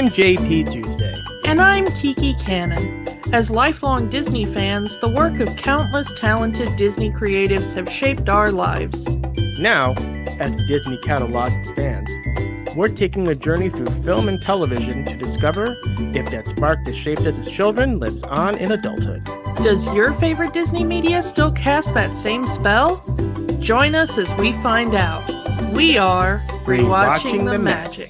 I'm JP Tuesday. And I'm Kiki Canon. As lifelong Disney fans, the work of countless talented Disney creatives have shaped our lives. Now, as the Disney catalog expands, we're taking a journey through film and television to discover if that spark that shaped us as children lives on in adulthood. Does your favorite Disney media still cast that same spell? Join us as we find out. We are Rewatching the Magic.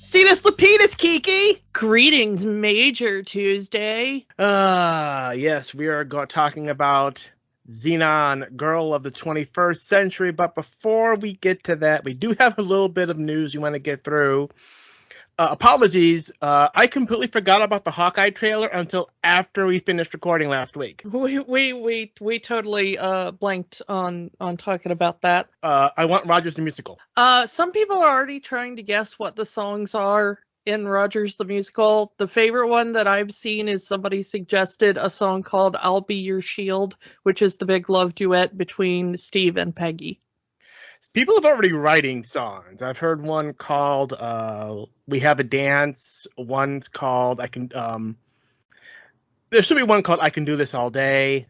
Cetus-Lupeedus, Kiki! Greetings, Major Tuesday. Yes, we are talking about Zenon, Girl of the 21st Century, but before we get to that, we do have a little bit of news we want to get through. Apologies, I completely forgot about the Hawkeye trailer until after we finished recording last week. We totally blanked on talking about that. I Want Rogers the Musical. Some people are already trying to guess what the songs are in Rogers the Musical. The favorite one that I've seen is somebody suggested a song called I'll Be Your Shield, which is the big love duet between Steve and Peggy. People have already writing songs. I've heard one called We Have a Dance. One's called there should be one called I Can Do This All Day.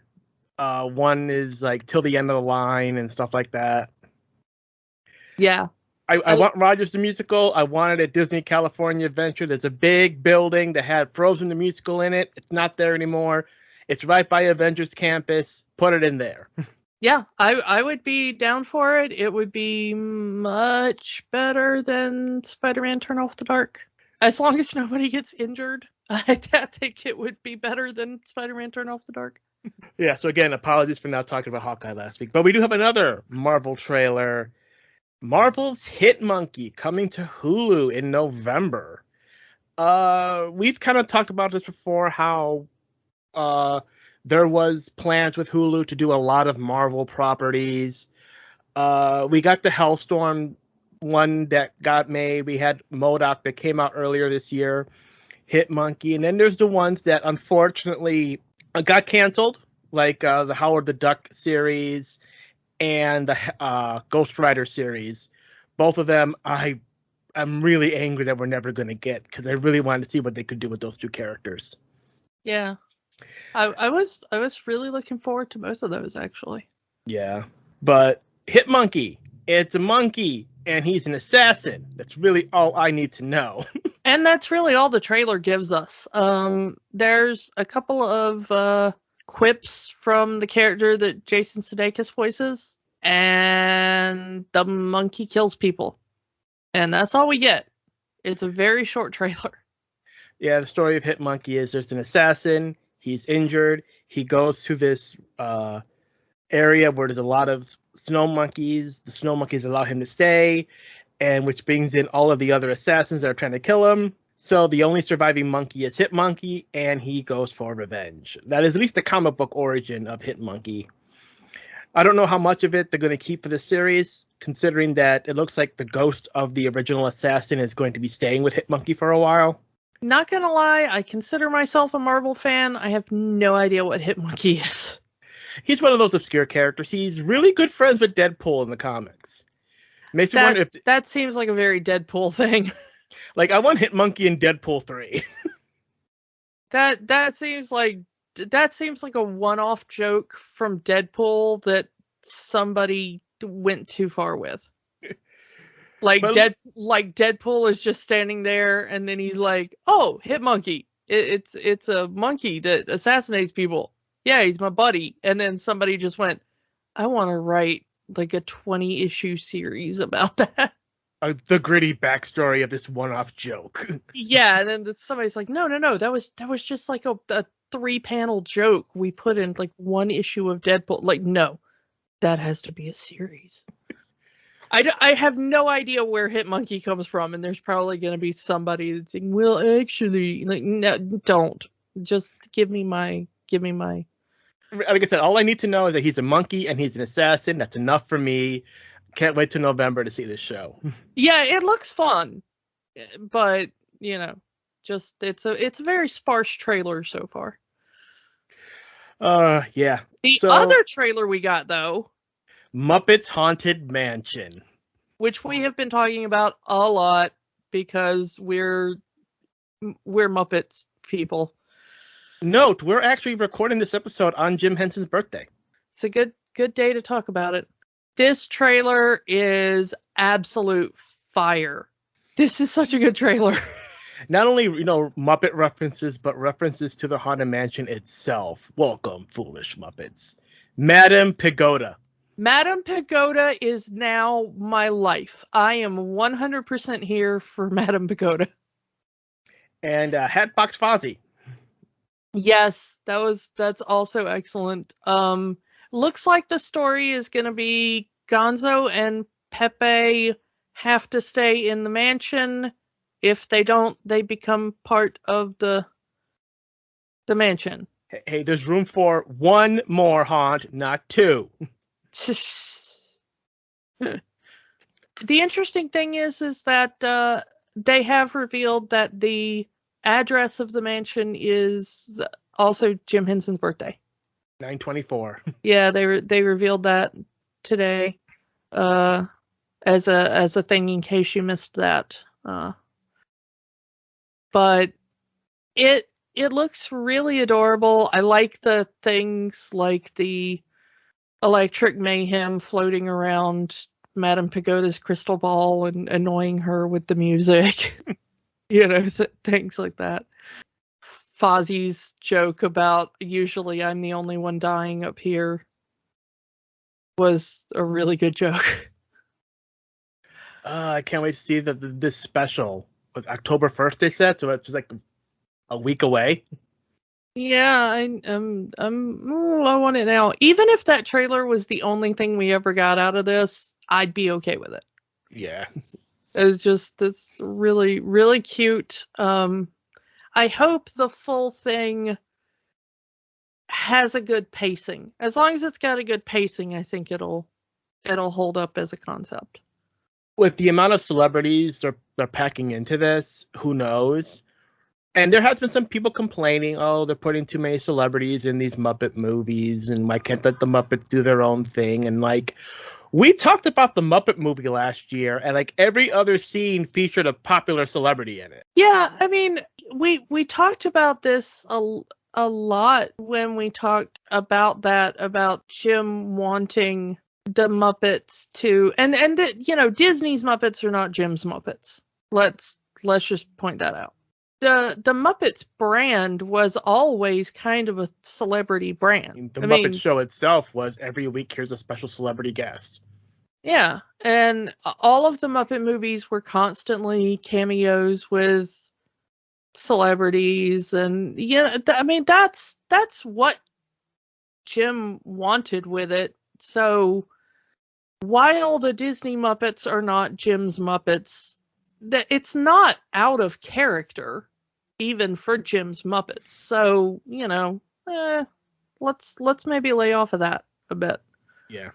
One is like Till the End of the Line and stuff like that. Yeah. I want Rogers the Musical. I wanted a Disney California Adventure. There's a big building that had Frozen the Musical in it. It's not there anymore. It's right by Avengers Campus. Put it in there. Yeah, I would be down for it. It would be much better than Spider-Man Turn Off the Dark. As long as nobody gets injured, I think it would be better than Spider-Man Turn Off the Dark. Yeah, so again, apologies for not talking about Hawkeye last week. But we do have another Marvel trailer. Marvel's Hit Monkey coming to Hulu in November. We've kind of talked about this before, how there was plans with Hulu to do a lot of Marvel properties. We got the Hellstorm one that got made. We had MODOK that came out earlier this year, Hit Monkey. And then there's the ones that unfortunately got canceled, like the Howard the Duck series and the Ghost Rider series. Both of them, I'm really angry that we're never going to get, because I really wanted to see what they could do with those two characters. Yeah. I was really looking forward to most of those, actually. Yeah, but Hit Monkey, it's a monkey, and he's an assassin. That's really all I need to know. And that's really all the trailer gives us. There's a couple of quips from the character that Jason Sudeikis voices, and the monkey kills people. And that's all we get. It's a very short trailer. Yeah, the story of Hit Monkey is there's an assassin. He's injured. He goes to this area where there's a lot of snow monkeys. The snow monkeys allow him to stay, and which brings in all of the other assassins that are trying to kill him. So the only surviving monkey is Hit Monkey, and he goes for revenge. That is at least the comic book origin of Hit Monkey. I don't know how much of it they're going to keep for the series, considering that it looks like the ghost of the original assassin is going to be staying with Hit Monkey for a while. Not gonna lie, I consider myself a Marvel fan. I have no idea what Hit Monkey is. He's one of those obscure characters. He's really good friends with Deadpool in the comics. Makes me wonder if that seems like a very Deadpool thing. Like, I want Hit Monkey in Deadpool 3. that seems like a one-off joke from Deadpool that somebody went too far with. Like Deadpool is just standing there, and then he's like, "Oh, Hit Monkey! It's a monkey that assassinates people. Yeah, he's my buddy." And then somebody just went, "I want to write like a 20-issue series about that." The gritty backstory of this one-off joke. Yeah, and then somebody's like, "No, that was just like a 3-panel joke we put in like one issue of Deadpool." Like, no, that has to be a series. I have no idea where Hit Monkey comes from, and there's probably going to be somebody that's saying, "Well, actually," like, no, don't. Just give me my. Like I said, all I need to know is that he's a monkey and he's an assassin. That's enough for me. Can't wait till November to see this show. Yeah, it looks fun, but just it's a very sparse trailer so far. Yeah. The other trailer we got, though, Muppets Haunted Mansion, which we have been talking about a lot because we're we're Muppets people. Note, we're actually recording this episode on Jim Henson's birthday. It's a good day to talk about it. This trailer is absolute fire. This is such a good trailer. Not only, Muppet references, but references to the Haunted Mansion itself. Welcome, foolish Muppets. Madame Pagoda. Madame Pagoda is now my life. I am 100% here for Madame Pagoda. And Hatbox Fozzie. Yes, that's also excellent. Looks like the story is going to be Gonzo and Pepe have to stay in the mansion. If they don't, they become part of the mansion. Hey, there's room for one more haunt, not two. The interesting thing is that they have revealed that the address of the mansion is also Jim Henson's birthday. 9/24. Yeah, they revealed that today as a thing in case you missed that. But it looks really adorable. I like the things like the electric mayhem floating around Madame Pagoda's crystal ball and annoying her with the music. Things like that. Fozzie's joke about usually I'm the only one dying up here was a really good joke. I can't wait to see this special. Was October 1st, they said, so it's just like a week away. Yeah, I want it now. Even if that trailer was the only thing we ever got out of this, I'd be okay with it. Yeah. It was just this really, really cute. I hope the full thing has a good pacing. As long as it's got a good pacing, I think it'll hold up as a concept. With the amount of celebrities they're packing into this, who knows? And there has been some people complaining, they're putting too many celebrities in these Muppet movies, and why can't let the Muppets do their own thing? And we talked about the Muppet movie last year, and every other scene featured a popular celebrity in it. Yeah, I mean, we talked about this a lot when we talked about Jim wanting the Muppets to, and Disney's Muppets are not Jim's Muppets. Let's just point that out. The Muppets brand was always kind of a celebrity brand. The Muppet show itself was every week here's a special celebrity guest. Yeah, and all of the Muppet movies were constantly cameos with celebrities, and that's what Jim wanted with it. So while the Disney Muppets are not Jim's Muppets, it's not out of character, even for Jim's Muppets. So, let's maybe lay off of that a bit. Yeah.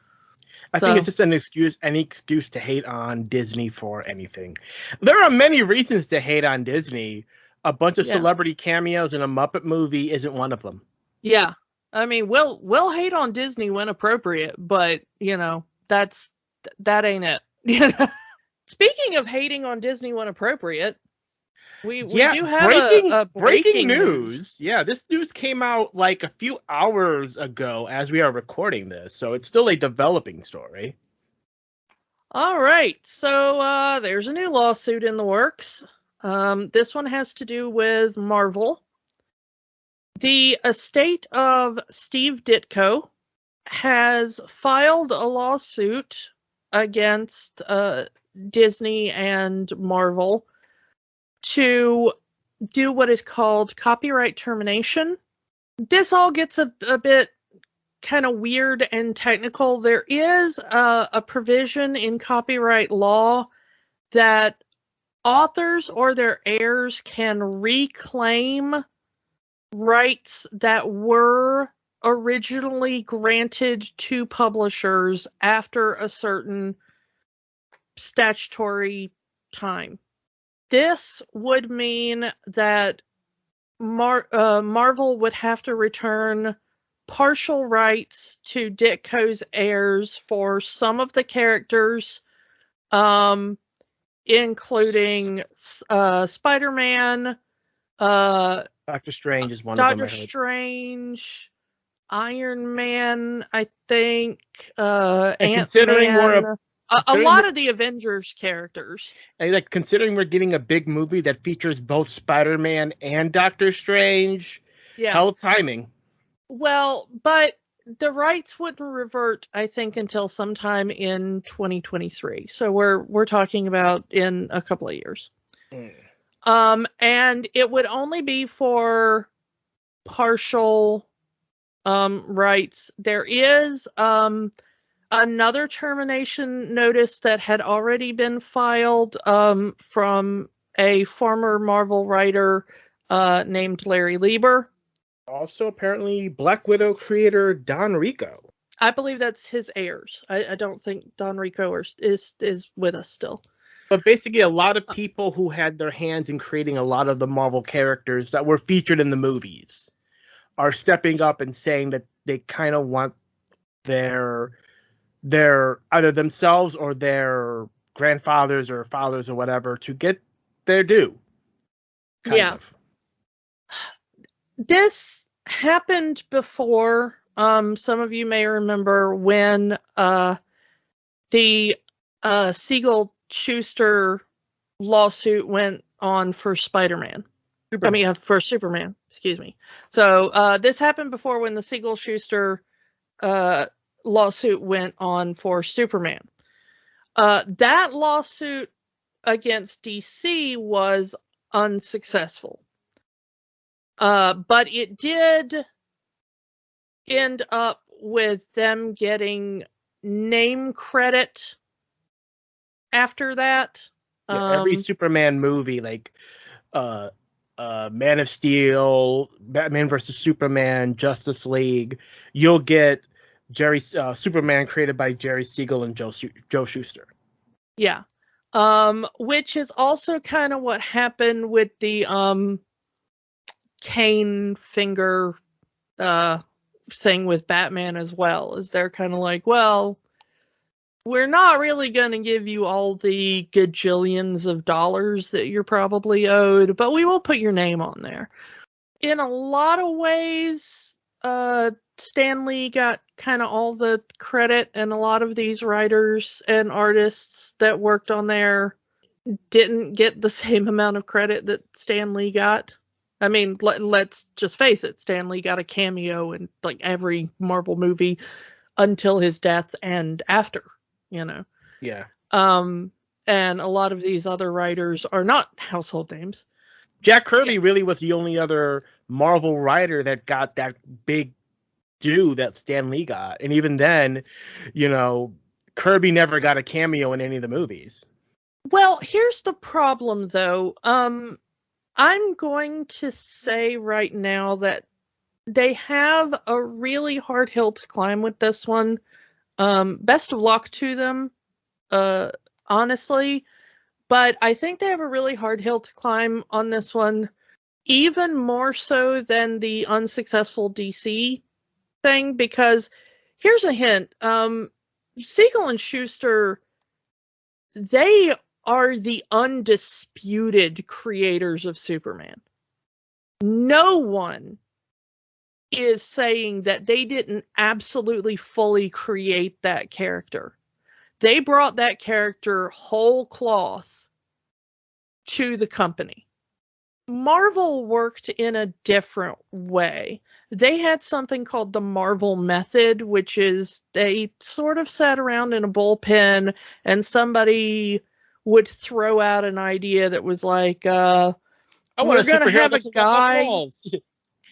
I think it's just any excuse to hate on Disney for anything. There are many reasons to hate on Disney. A bunch of celebrity cameos in a Muppet movie isn't one of them. Yeah. I mean, we'll hate on Disney when appropriate, but, that ain't it. Speaking of hating on Disney when appropriate, we do have breaking news. Yeah, this news came out a few hours ago as we are recording this, so it's still a developing story. All right, so there's a new lawsuit in the works. This one has to do with Marvel. The estate of Steve Ditko has filed a lawsuit against Disney and Marvel to do what is called copyright termination. This all gets a bit kind of weird and technical. There is a provision in copyright law that authors or their heirs can reclaim rights that were originally granted to publishers after a certain statutory time. This would mean that Marvel would have to return partial rights to Ditko's heirs for some of the characters, including Spider-Man, Doctor Strange is one of them. Doctor Strange, Iron Man, I think, Ant-Man. A lot of the Avengers characters. And like considering we're getting a big movie that features both Spider-Man and Doctor Strange, hell of timing. Well, but the rights wouldn't revert, I think, until sometime in 2023. So we're talking about in a couple of years. And it would only be for partial rights. There is another termination notice that had already been filed from a former Marvel writer named Larry Lieber. Also, apparently, Black Widow creator Don Rico. I believe that's his heirs. I don't think Don Rico is with us still. But basically, a lot of people who had their hands in creating a lot of the Marvel characters that were featured in the movies are stepping up and saying that they kind of want their either themselves or their grandfathers or fathers or whatever to get their due. Kind of. This happened before. Some of you may remember when the Siegel-Schuster lawsuit went on for Spider-Man. For Superman, excuse me. So this happened before when the Siegel-Schuster lawsuit went on for Superman. That lawsuit against DC was unsuccessful. But it did end up with them getting name credit after that. Every Superman movie, like Man of Steel, Batman vs. Superman, Justice League, you'll get Superman created by Jerry Siegel and Joe Shuster. Yeah. Which is also kind of what happened with the cane finger thing with Batman as well. Is they're kind of like, well, we're not really going to give you all the gajillions of dollars that you're probably owed, but we will put your name on there. In a lot of ways, Stan Lee got kind of all the credit, and a lot of these writers and artists that worked on there didn't get the same amount of credit that Stan Lee got. I mean, let's just face it, Stan Lee got a cameo in like every Marvel movie until his death and after, you know. Yeah. And a lot of these other writers are not household names. Jack Kirby really was the only other Marvel writer that got that big due that Stan Lee got. And even then, you know, Kirby never got a cameo in any of the movies. Well, here's the problem, though. I'm going to say right now that they have a really hard hill to climb with this one. Best of luck to them, honestly. But I think they have a really hard hill to climb on this one, even more so than the unsuccessful DC thing, because here's a hint. Siegel and Schuster, they are the undisputed creators of Superman. No one is saying that they didn't absolutely fully create that character. They brought that character whole cloth to the company. Marvel worked in a different way. They had something called the Marvel method, which is they sort of sat around in a bullpen and somebody would throw out an idea that was like, we're going to have a guy.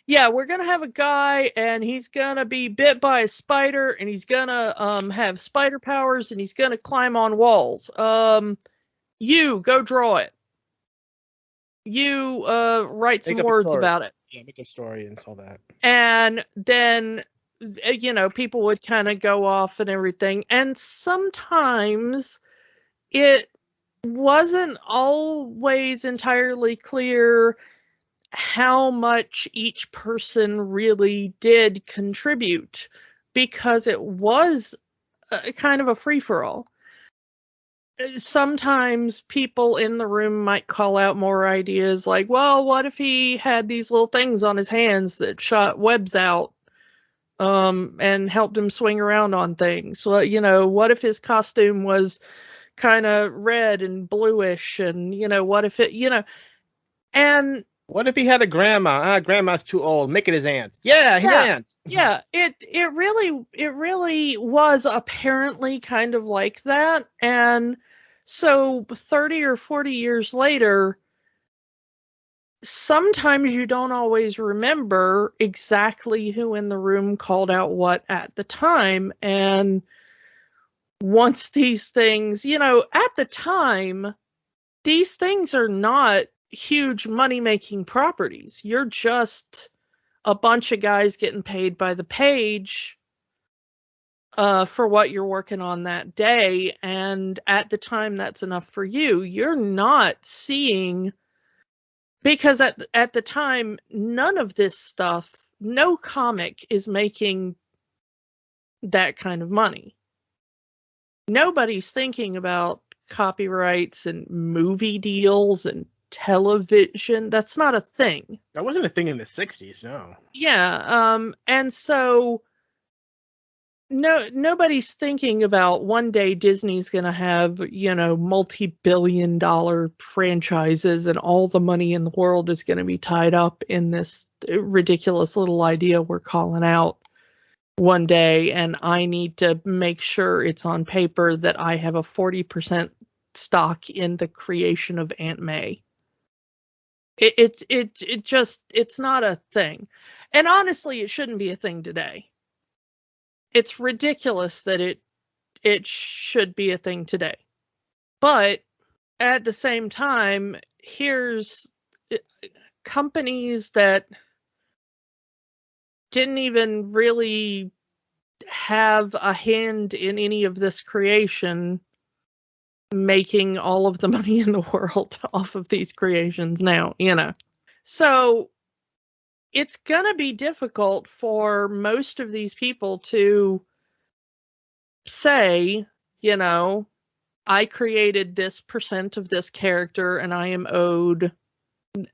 Yeah, we're going to have a guy and he's going to be bit by a spider and he's going to have spider powers and he's going to climb on walls. You go draw it. You write some words about it. Yeah, make a story and all that. And then, you know, people would kind of go off and everything. And sometimes it wasn't always entirely clear how much each person really did contribute, because it was kind of a free-for-all. sometimes people in the room might call out more ideas like, well, what if he had these little things on his hands that shot webs out and helped him swing around on things? Well, you know, what if his costume was kind of red and bluish, and, you know, what if it, you know, and what if he had a grandma? Grandma's too old. Make it his aunt. Yeah, his aunt. Yeah, it really was apparently kind of like that. And so 30 or 40 years later, sometimes you don't always remember exactly who in the room called out what at the time. And once these things, you know, at the time, these things are not huge money-making properties. You're just a bunch of guys getting paid by the page for what you're working on that day. And at the time, that's enough for you. You're not seeing, because at the time, none of this stuff, no comic is making that kind of money. Nobody's thinking about copyrights and movie deals and television. That's not a thing. That wasn't a thing in the 60s, no. Yeah, and so nobody's thinking about one day Disney's going to have, you know, multi-billion-dollar franchises and all the money in the world is going to be tied up in this ridiculous little idea we're calling out one day, and I need to make sure it's on paper that I have a 40% stock in the creation of Aunt May. It just, it's not a thing. And honestly, it shouldn't be a thing today. It's ridiculous that it should be a thing today. But at the same time, here's companies that didn't even really have a hand in any of this creation making all of the money in the world off of these creations now, you know. So it's gonna be difficult for most of these people to say, you know, I created this percent of this character and I am owed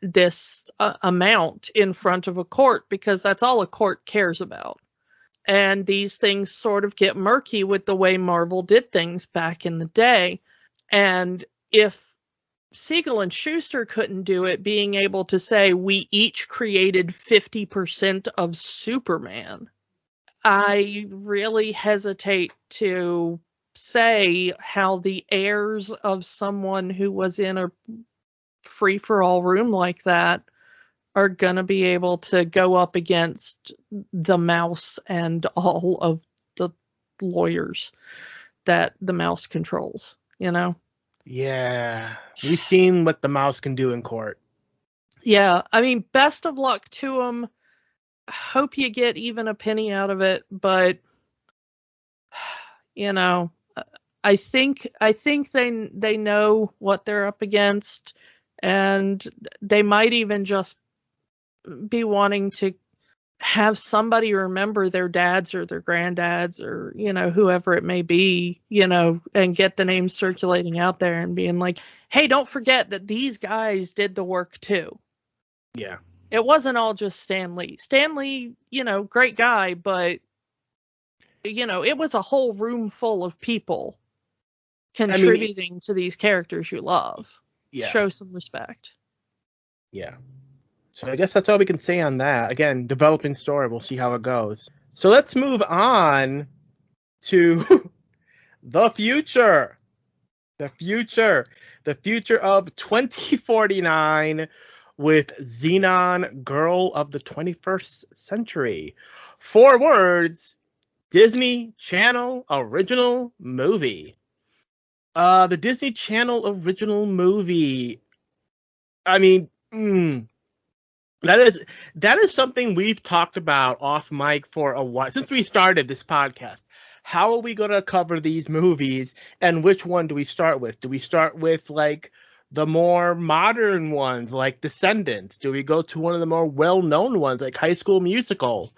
this amount in front of a court, because that's all a court cares about. And these things sort of get murky with the way Marvel did things back in the day. And if Siegel and Schuster couldn't do it, being able to say, we each created 50% of Superman, I really hesitate to say how the heirs of someone who was in a free-for-all room like that are going to be able to go up against the mouse and all of the lawyers that the mouse controls, you know? Yeah. We've seen what the mouse can do in court. Yeah. I mean, best of luck to them. Hope you get even a penny out of it, but, you know, I think they know what they're up against, and they might even just be wanting to have somebody remember their dads or their granddads or, you know, whoever it may be, you know, and get the name circulating out there and being like, hey, don't forget that these guys did the work too. Yeah. It wasn't all just Stan Lee. Stan Lee, you know, great guy, but, you know, it was a whole room full of people contributing to these characters you love. Yeah. Show some respect. Yeah. So I guess that's all we can say on that. Again, developing story. We'll see how it goes. So let's move on to the future. The future of 2049 with Zenon, Girl of the 21st Century. 4 words, Disney Channel original movie. The Disney Channel original movie. I mean, that is something we've talked about off mic for a while, since we started this podcast. How are we going to cover these movies, and which one do we start with? Do we start with, like, the more modern ones, like Descendants? Do we go to one of the more well-known ones, like High School Musical?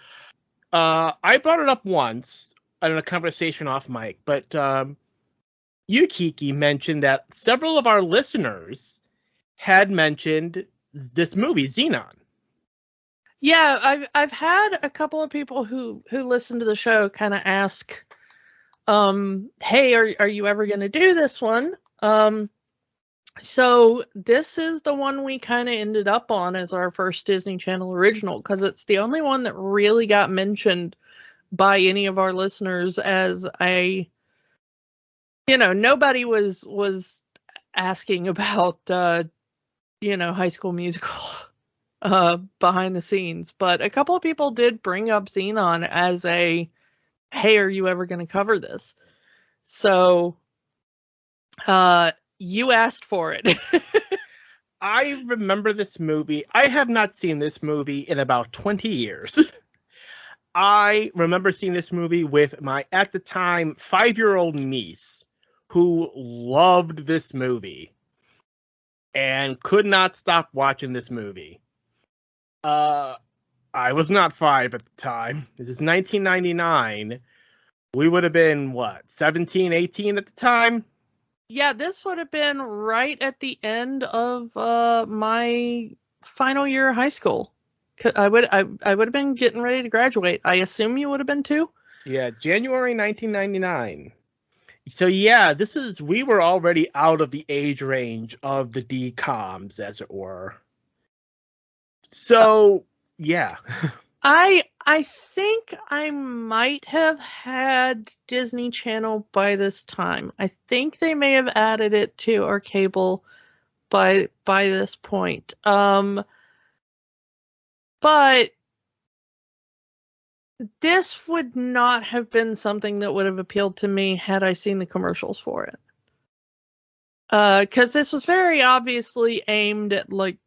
I brought it up once in a conversation off mic, but you, Kiki, mentioned that several of our listeners had mentioned this movie, Zenon. Yeah, I've had a couple of people who listen to the show kind of ask, hey, are you ever going to do this one? So this is the one we kind of ended up on as our first Disney Channel original, because it's the only one that really got mentioned by any of our listeners as nobody was asking about, High School Musical behind the scenes, but a couple of people did bring up Zenon as a, hey, are you ever going to cover this? So, you asked for it. I remember this movie. I have not seen this movie in about 20 years. I remember seeing this movie with my, at the time, 5-year-old niece who loved this movie and could not stop watching this movie. I was not 5 at the time. This is 1999. We would have been, what, 17, 18 at the time? Yeah, this would have been right at the end of my final year of high school. I would have been getting ready to graduate. I assume you would have been too? Yeah, January 1999. So yeah, we were already out of the age range of the DComs, as it were. So, yeah. I think I might have had Disney Channel by this time. I think they may have added it to our cable by this point. But this would not have been something that would have appealed to me had I seen the commercials for it. Because this was very obviously aimed at, like,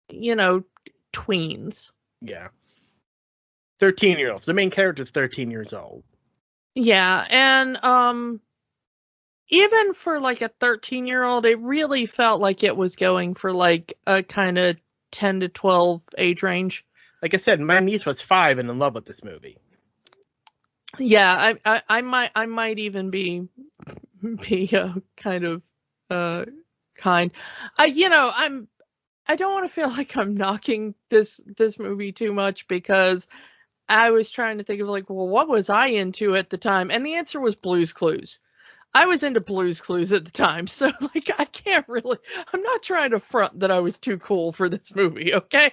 tweens. Yeah. 13-year-olds. The main character is 13 years old. Yeah, and even for like a 13-year-old, it really felt like it was going for like a kind of 10 to 12 age range. Like I said, my niece was 5 and in love with this movie. Yeah, I might even be kind of kind. I don't want to feel like I'm knocking this movie too much, because I was trying to think of, like, well, what was I into at the time? And the answer was Blue's Clues. I was into Blue's Clues at the time. So, like, I'm not trying to front that I was too cool for this movie, okay?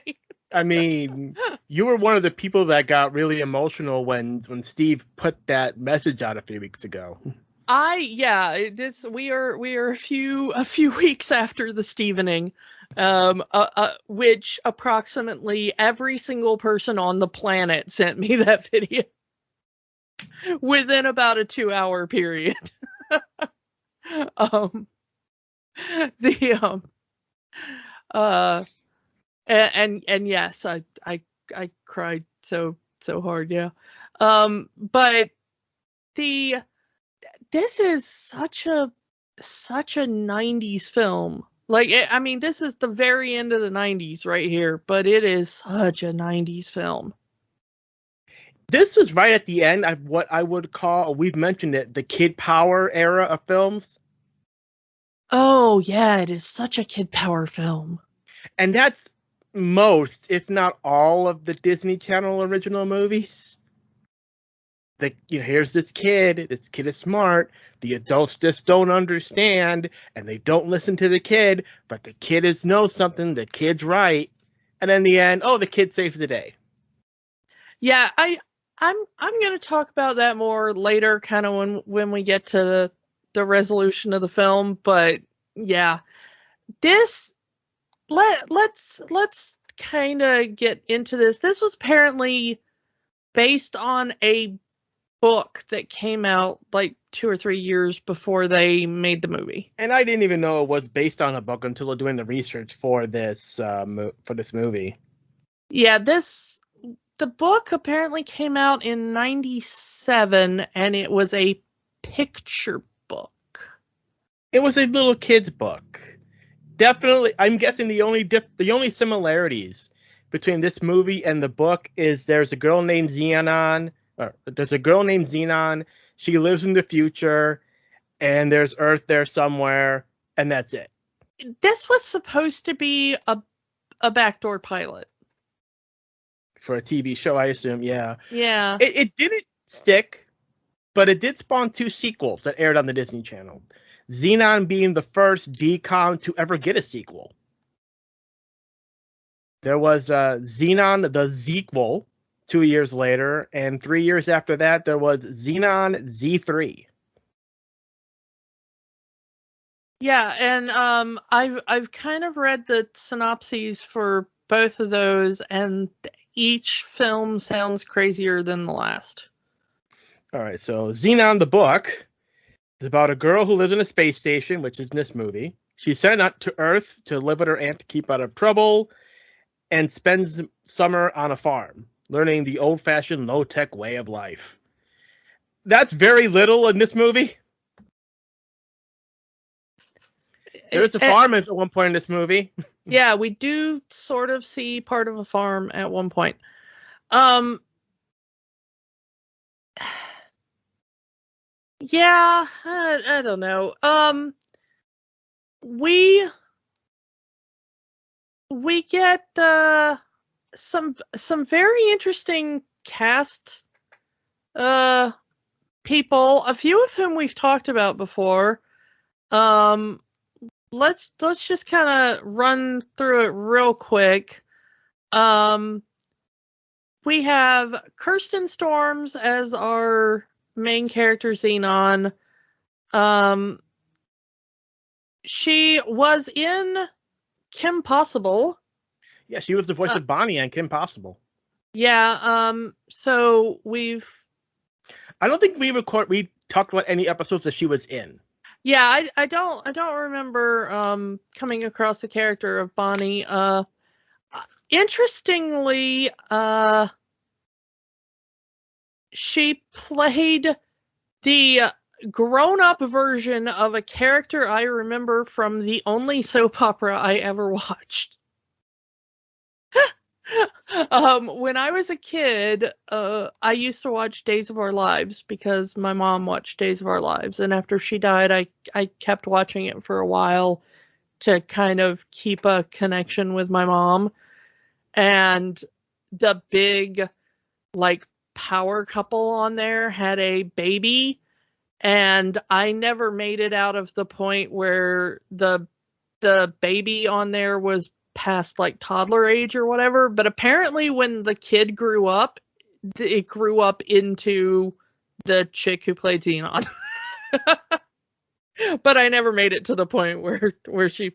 I mean, you were one of the people that got really emotional when Steve put that message out a few weeks ago. We are a few weeks after the Stevening, which approximately every single person on the planet sent me that video within about a 2-hour period. And yes, I cried so hard, yeah. But this is such a 90s film. Like, I mean, this is the very end of the 90s right here, but it is such a 90s film. This was right at the end of what I would call, we've mentioned it, the Kid Power era of films. Oh, yeah, it is such a Kid Power film. And that's most, if not all, of the Disney Channel original movies. Here's this kid is smart, the adults just don't understand, and they don't listen to the kid, but the kid knows something, the kid's right, and in the end, the kid saves the day. Yeah, I'm going to talk about that more later, kind of when we get to the resolution of the film, but yeah, let's kind of get into this. This was apparently based on a book that came out like 2 or 3 years before they made the movie. And I didn't even know it was based on a book until doing the research for this movie. Yeah, the book apparently came out in 97, and it was a picture book. It was a little kid's book. Definitely, I'm guessing the only similarities between this movie and the book is there's a girl named Zenon. She lives in the future, and there's Earth there somewhere, and that's it. This was supposed to be a backdoor pilot. For a TV show, I assume, yeah. Yeah. It didn't stick, but it did spawn 2 sequels that aired on the Disney Channel. Zenon being the first DCOM to ever get a sequel. There was Zenon the Sequel 2 years later, and 3 years after that, there was Zenon Z3. Yeah, and I've kind of read the synopses for both of those, and each film sounds crazier than the last. All right, so Zenon the book is about a girl who lives in a space station, which is in this movie. She's sent out to Earth to live with her aunt to keep out of trouble, and spends summer on a farm, learning the old-fashioned low-tech way of life. That's very little in this movie. There's a farm at one point in this movie. Yeah, we do sort of see part of a farm at one point. Yeah, I don't know. We get some very interesting cast people, a few of whom we've talked about before. Let's just kind of run through it real quick. We have Kirsten Storms as our main character, Zenon. She was in Kim Possible. Yeah, she was the voice of Bonnie on Kim Possible. Yeah, so I don't think we talked about any episodes that she was in. Yeah, I don't remember coming across the character of Bonnie. Interestingly, she played the grown-up version of a character I remember from the only soap opera I ever watched. When I was a kid, I used to watch Days of Our Lives because my mom watched Days of Our Lives, and after she died, I kept watching it for a while to kind of keep a connection with my mom. And the big, like, power couple on there had a baby, and I never made it out of the point where the baby on there was past like toddler age or whatever, but apparently when the kid grew up, it grew up into the chick who played Zenon. But I never made it to the point where she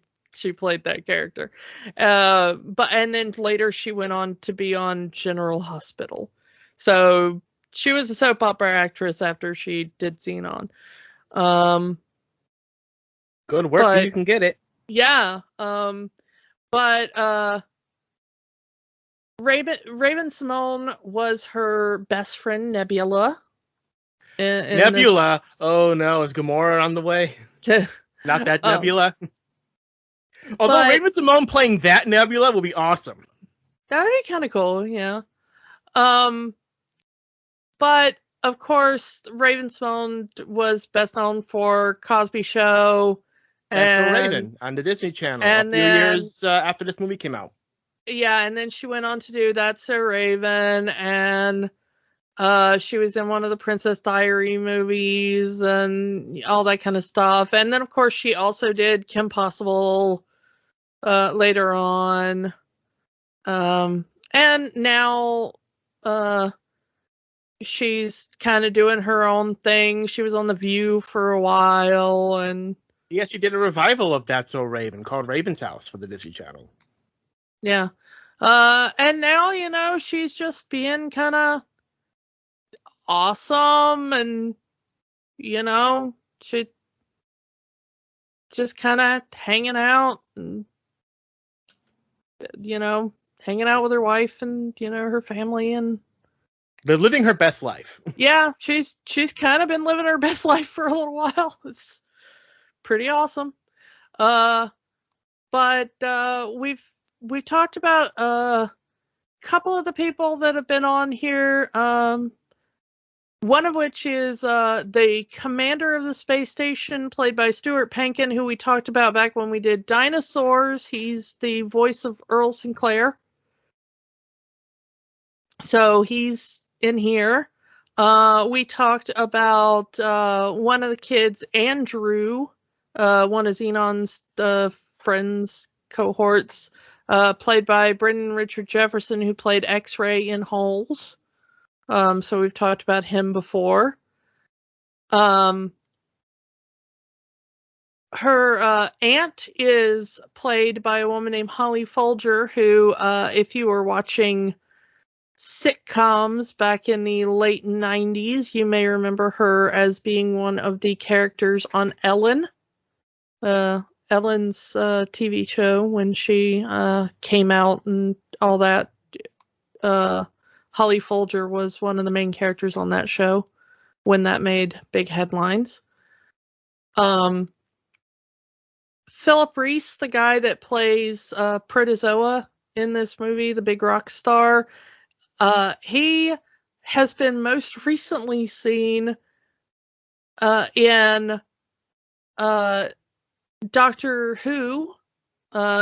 played that character. And then later she went on to be on General Hospital. So she was a soap opera actress after she did Zenon. Good work when you can get it. Yeah. But Raven-Symoné was her best friend, Nebula. Nebula? Oh no, is Gamora on the way? Not that Nebula? Although Raven-Symoné playing that Nebula will be awesome. That would be kind of cool, yeah. But, of course, Raven-Symoné was best known for Cosby Show. That's So Raven on the Disney Channel a few years after this movie came out. Yeah, and then she went on to do That's So Raven, and she was in one of the Princess Diary movies and all that kind of stuff. And then, of course, she also did Kim Possible later on. And now she's kind of doing her own thing. She was on The View for a while, and yeah, she did a revival of That's So Raven called Raven's House for the Disney Channel. Yeah. And now, she's just being kind of awesome, and, she just kind of hanging out and, hanging out with her wife and, her family, and they're living her best life. Yeah, she's kind of been living her best life for a little while. It's pretty awesome. But we've talked about a couple of the people that have been on here. One of which is the commander of the space station, played by Stuart Penkin, who we talked about back when we did Dinosaurs. He's the voice of Earl Sinclair. So he's in here. We talked about one of the kids, Andrew, one of Zenon's friends, cohorts, played by Brendan Richard Jefferson, who played X-Ray in Holes. So we've talked about him before. Her aunt is played by a woman named Holly Folger, who, if you were watching sitcoms back in the late 90s, you may remember her as being one of the characters on Ellen. Ellen's TV show when she came out and all that. Holly Folger was one of the main characters on that show when that made big headlines. Philip Reese, the guy that plays Protozoa in this movie, the big rock star, he has been most recently seen in Doctor Who.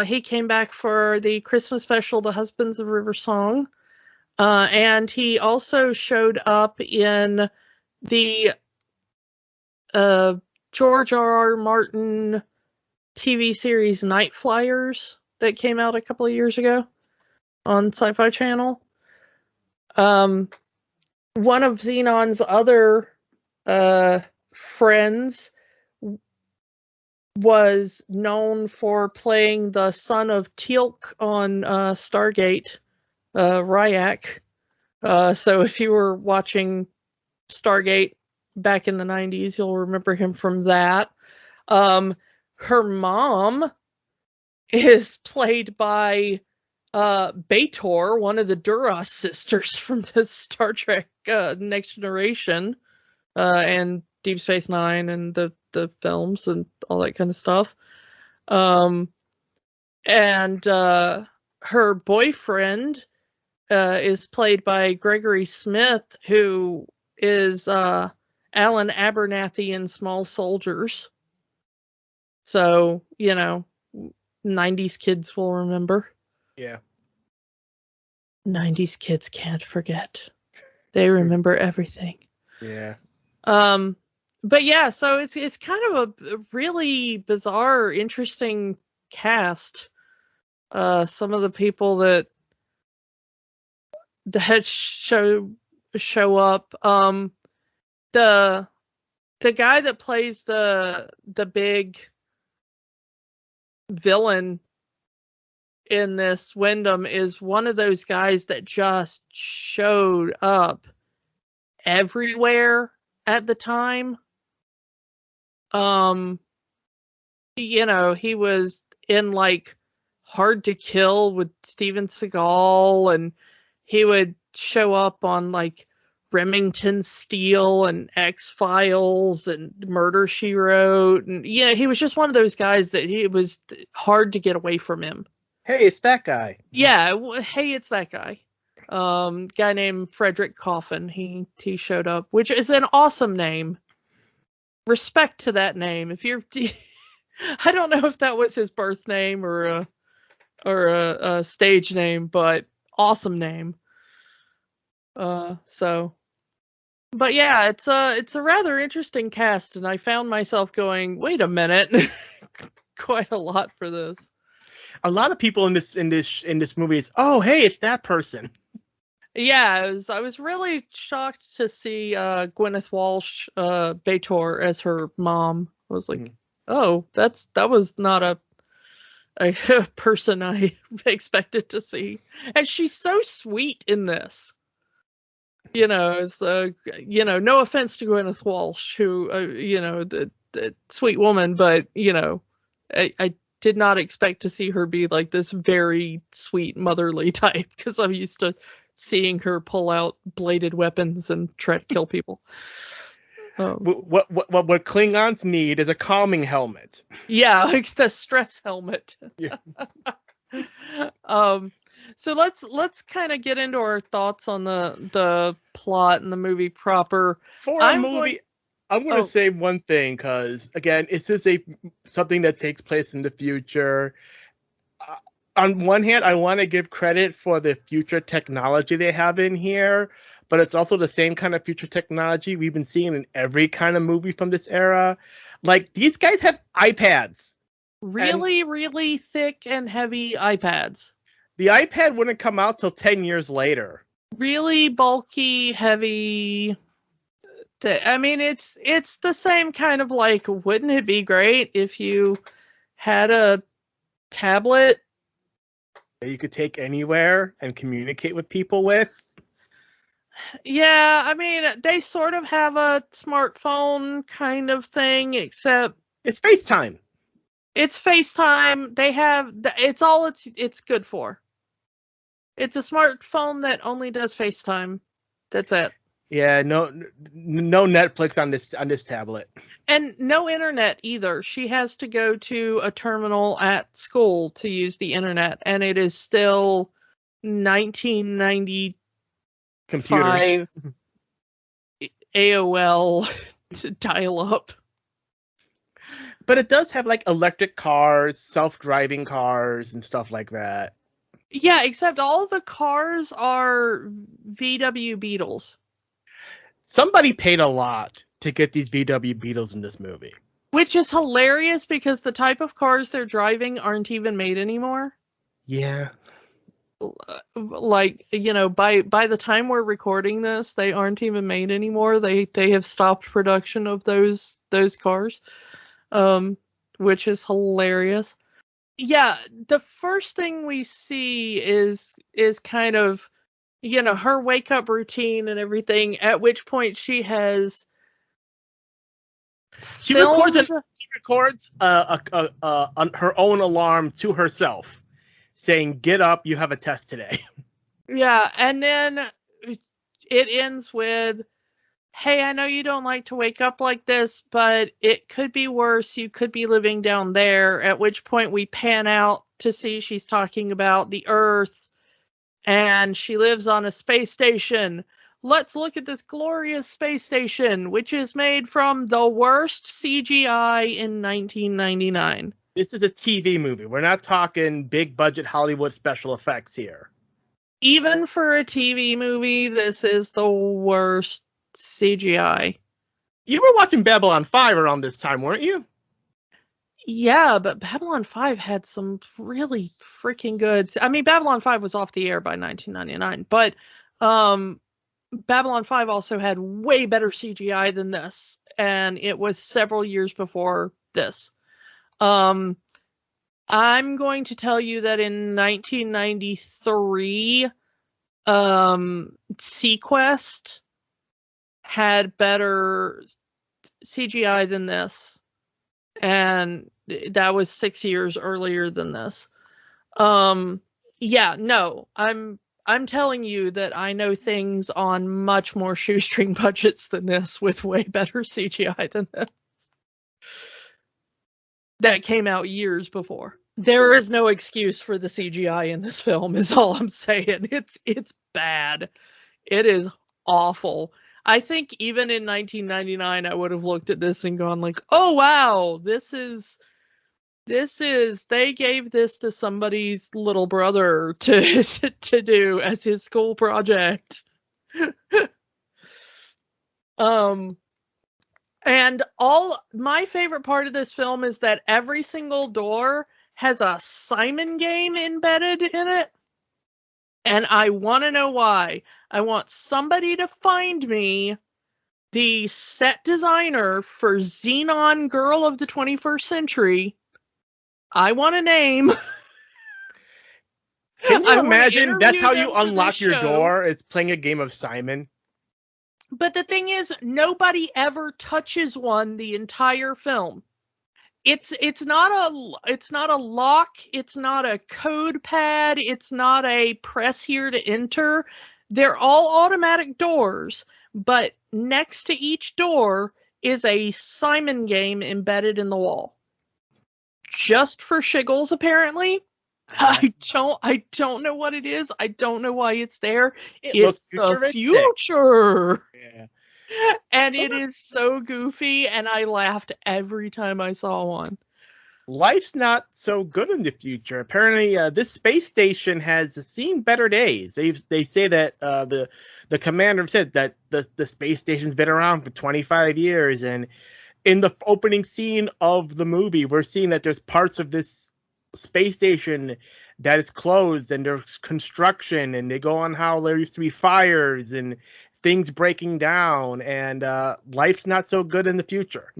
He came back for the Christmas special, The Husbands of River Song. And he also showed up in the George R.R. Martin TV series Night Flyers that came out a couple of years ago on Sci-Fi Channel. One of Zenon's other friends was known for playing the son of Teal'c on Stargate. Ryak. So if you were watching Stargate back in the 90s, you'll remember him from that. Her mom is played by B'Etor, one of the Duras sisters from the Star Trek Next Generation and Deep Space Nine and the films and all that kind of stuff. And her boyfriend is played by Gregory Smith, who is Alan Abernathy in Small Soldiers. So, 90s kids will remember. Yeah. 90s kids can't forget. They remember everything. Yeah. But yeah, so it's kind of a really bizarre, interesting cast. Some of the people that show up. The guy that plays the big villain in this, Wyndham, is one of those guys that just showed up everywhere at the time. He was in like Hard to Kill with Steven Seagal, and he would show up on like Remington Steele and X-Files and Murder, She Wrote. And he was just one of those guys that it was hard to get away from him. Hey, it's that guy. Yeah, hey, it's that guy. Guy named Frederick Coffin. He showed up, which is an awesome name. Respect to that name. If you're, I don't know if that was his birth name or a stage name, but awesome name. But yeah, it's a rather interesting cast, and I found myself going, wait a minute, quite a lot for this. A lot of people in this movie is, oh, hey, it's that person. Yeah, I was really shocked to see Gwyneth Walsh, B'Etor, as her mom. I was like, oh, that was not a person I expected to see. And she's so sweet in this. It's no offense to Gwyneth Walsh, who the sweet woman, but I did not expect to see her be like this very sweet motherly type, because I'm used to seeing her pull out bladed weapons and try to kill people. What Klingons need is a calming helmet. Yeah, like the stress helmet. Yeah. So let's kind of get into our thoughts on the plot and the movie proper. For a movie, I'm going to say one thing, because again, this is something that takes place in the future. On one hand, I want to give credit for the future technology they have in here, but it's also the same kind of future technology we've been seeing in every kind of movie from this era. Like, these guys have iPads. Really thick and heavy iPads. The iPad wouldn't come out till 10 years later. Really bulky, heavy. I mean, it's the same kind of like, wouldn't it be great if you had a tablet that you could take anywhere and communicate with people with? Yeah, I mean, they sort of have a smartphone kind of thing, except it's FaceTime. It's FaceTime. They have it's all it's good for. It's a smartphone that only does FaceTime. That's it. Yeah, no Netflix on this tablet. And no internet either. She has to go to a terminal at school to use the internet, and it is still 1990 computers. AOL to dial up. But it does have like electric cars, self-driving cars, and stuff like that. Yeah, except all the cars are VW Beetles. Somebody paid a lot to get these VW Beetles in this movie. Which is hilarious because the type of cars they're driving aren't even made anymore. Yeah. Like, you know, by the time we're recording this, they aren't even made anymore. They have stopped production of those cars, which is hilarious. Yeah, the first thing we see is kind of, you know, her wake up routine and everything, at which point she records on her own alarm to herself saying, "Get up, you have a test today." Yeah, and then it ends with, "Hey, I know you don't like to wake up like this, but it could be worse. You could be living down there," at which point we pan out to see she's talking about the Earth, and she lives on a space station. Let's look at this glorious space station, which is made from the worst CGI in 1999. This is a TV movie. We're not talking big budget Hollywood special effects here. Even for a TV movie, this is the worst CGI. You were watching Babylon 5 around this time, weren't you? Yeah, but Babylon 5 had some really freaking good... I mean, Babylon 5 was off the air by 1999, but Babylon 5 also had way better CGI than this, and it was several years before this. I'm going to tell you that in 1993, Sequest had better CGI than this, and that was 6 years earlier than this. Yeah, no, I'm telling you that I know things on much more shoestring budgets than this with way better CGI than this. That came out years before. There is no excuse for the CGI in this film, is all I'm saying. It's bad. It is awful. I think even in 1999, I would have looked at this and gone like, "Oh wow, this is they gave this to somebody's little brother to do as his school project." And my favorite part of this film is that every single door has a Simon game embedded in it. And I want to know why. I want somebody to find me the set designer for Zenon Girl of the 21st Century. I want a name. Can you imagine that's how you unlock your door? It's playing a game of Simon. But the thing is, nobody ever touches one the entire film. It's not a lock, it's not a code pad, it's not a press here to enter. They're all automatic doors, but next to each door is a Simon game embedded in the wall. Just for shiggles, apparently. I don't know what it is. I don't know why it's there. Looks It's the futuristic. future. Yeah. And it is so goofy, and I laughed every time I saw one. Life's not so good in the future. Apparently, this space station has seen better days. They say that the commander said that the space station's been around for 25 years, and in the opening scene of the movie, we're seeing that there's parts of this space station that is closed, and there's construction, and they go on how there used to be fires and things breaking down, and life's not so good in the future.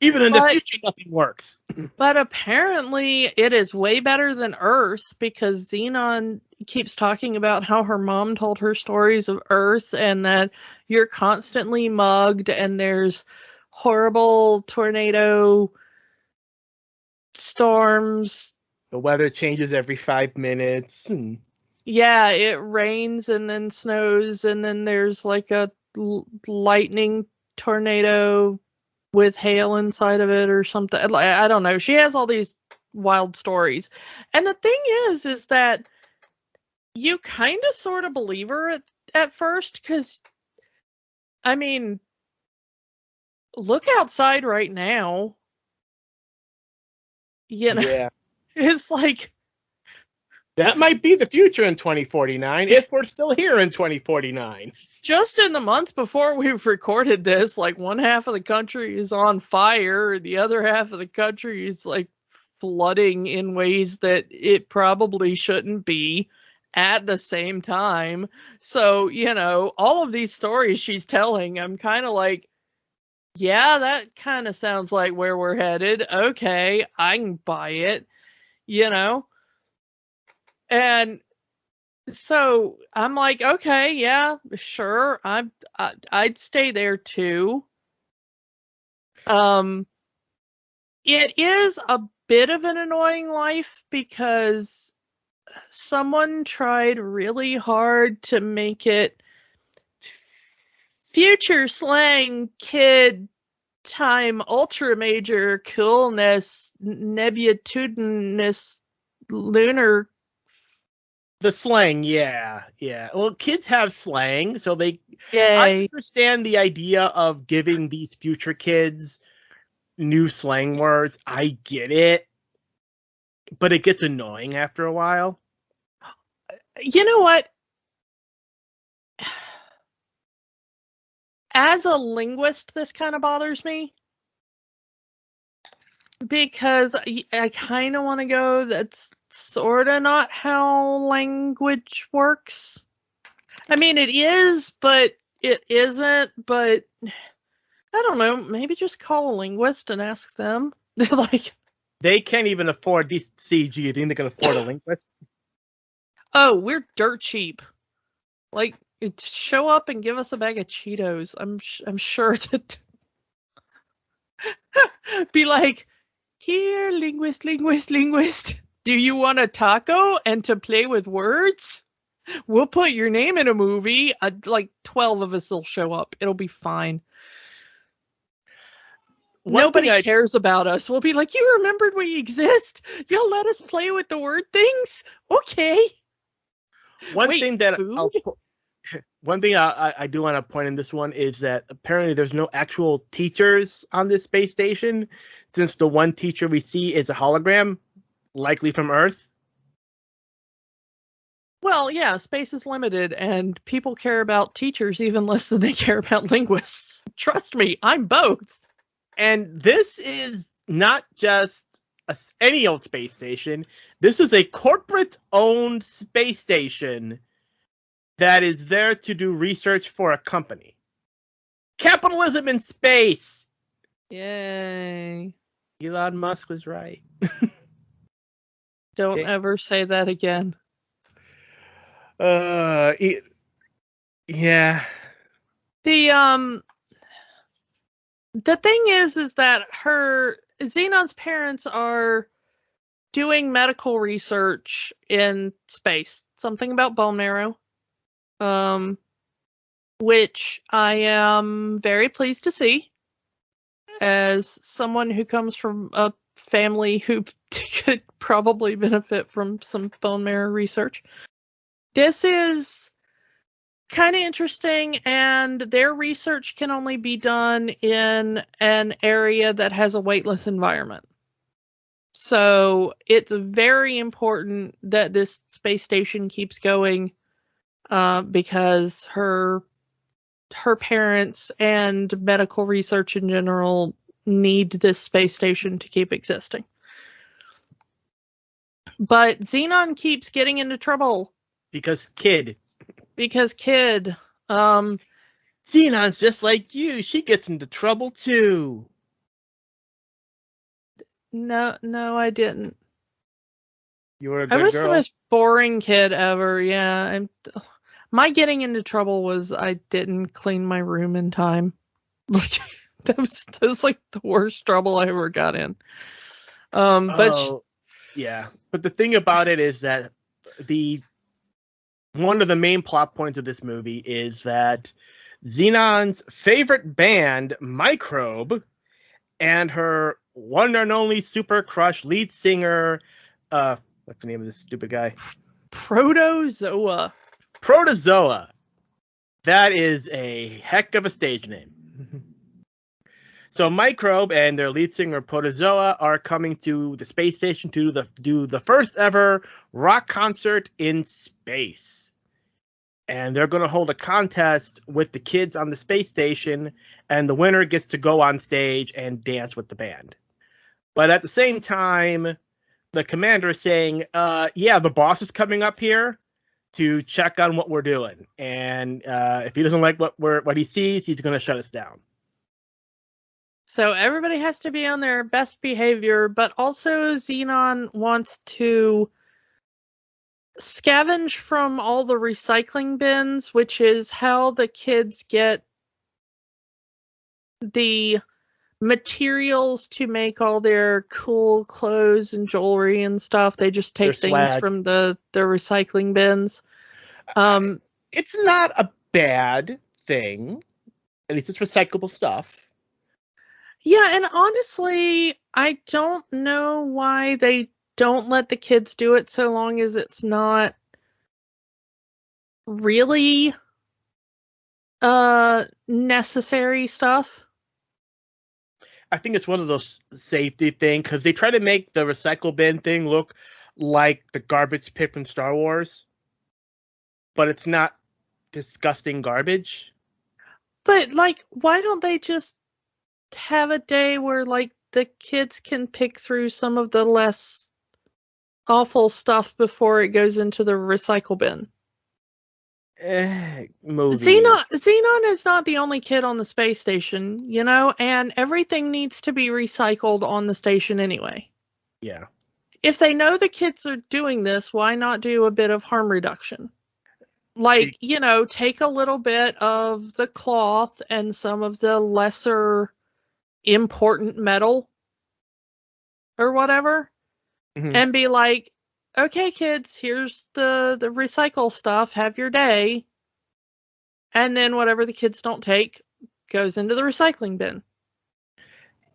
Even in the future, nothing works. But apparently it is way better than Earth, because Zenon keeps talking about how her mom told her stories of Earth, and that you're constantly mugged, and there's horrible tornado storms. The weather changes every 5 minutes. And yeah, it rains and then snows, and then there's like a lightning tornado with hail inside of it or something. I don't know. She has all these wild stories. And the thing is that you kind of sort of believe her at first, because, I mean, look outside right now. You know, yeah. It's like... that might be the future in 2049, if we're still here in 2049. Just in the month before we've recorded this, like, one half of the country is on fire, and the other half of the country is like flooding in ways that it probably shouldn't be at the same time. So, all of these stories she's telling, I'm kind of like, yeah, that kind of sounds like where we're headed. Okay, I can buy it, And so I'm like, okay, yeah, sure. I'd stay there too. It is a bit of an annoying life, because someone tried really hard to make it future slang, kid time, ultra major coolness, nebulitudinous, lunar. The slang, yeah. Well, kids have slang, so I understand the idea of giving these future kids new slang words. I get it, but it gets annoying after a while. You know what? As a linguist, this kind of bothers me, because I kind of want to go, that's sort of not how language works. I mean, it is, but it isn't. But I don't know. Maybe just call a linguist and ask them. Like, they can't even afford these CG. You think they can afford a linguist? Oh, we're dirt cheap. Like, show up and give us a bag of Cheetos. I'm sure that be like, here, linguist. Do you want a taco and to play with words? We'll put your name in a movie. Like 12 of us will show up. It'll be fine. Nobody cares about us. We'll be like, you remembered we exist? You'll let us play with the word things? Okay. One thing I do want to point in this one is that apparently there's no actual teachers on this space station, since the one teacher we see is a hologram, likely from Earth. Well, yeah, space is limited, and people care about teachers even less than they care about linguists. Trust me, I'm both. And this is not just any old space station. This is a corporate-owned space station that is there to do research for a company. Capitalism in space! Yay. Elon Musk was right. Don't ever say that again. Yeah. The thing is that Zenon's parents are doing medical research in space. Something about bone marrow. Which I am very pleased to see, as someone who comes from a family who could probably benefit from some bone marrow research. This is kind of interesting, and their research can only be done in an area that has a weightless environment. So it's very important that this space station keeps going, because her parents and medical research in general need this space station to keep existing. But Zenon keeps getting into trouble. Because kid. Xenon's just like you. She gets into trouble too. No, I didn't. You were a good girl? I was the most boring kid ever, yeah. My getting into trouble was I didn't clean my room in time. that was like the worst trouble I ever got in. Yeah. But the thing about it is that one of the main plot points of this movie is that Xenon's favorite band, Microbe, and her one and only super crush lead singer, what's the name of this stupid guy? Protozoa. That is a heck of a stage name. So Microbe and their lead singer Protozoa are coming to the space station to do the first ever rock concert in space. And they're going to hold a contest with the kids on the space station, and the winner gets to go on stage and dance with the band. But at the same time, the commander is saying, the boss is coming up here to check on what we're doing. And if he doesn't like what he sees, he's going to shut us down. So everybody has to be on their best behavior, but also Zenon wants to scavenge from all the recycling bins, which is how the kids get the materials to make all their cool clothes and jewelry and stuff. They just take things from the recycling bins. It's not a bad thing. At least it's recyclable stuff. Yeah, and honestly, I don't know why they don't let the kids do it so long as it's not really necessary stuff. I think it's one of those safety things, because they try to make the recycle bin thing look like the garbage pit from Star Wars, but it's not disgusting garbage. But, like, why don't they just have a day where, like, the kids can pick through some of the less awful stuff before it goes into the recycle bin? Zenon is not the only kid on the space station, you know, and everything needs to be recycled on the station anyway. Yeah. If they know the kids are doing this, why not do a bit of harm reduction? Like, you know, take a little bit of the cloth and some of the lesser important metal or whatever, and be like, okay, kids, here's the recycle stuff, have your day, and then whatever the kids don't take goes into the recycling bin.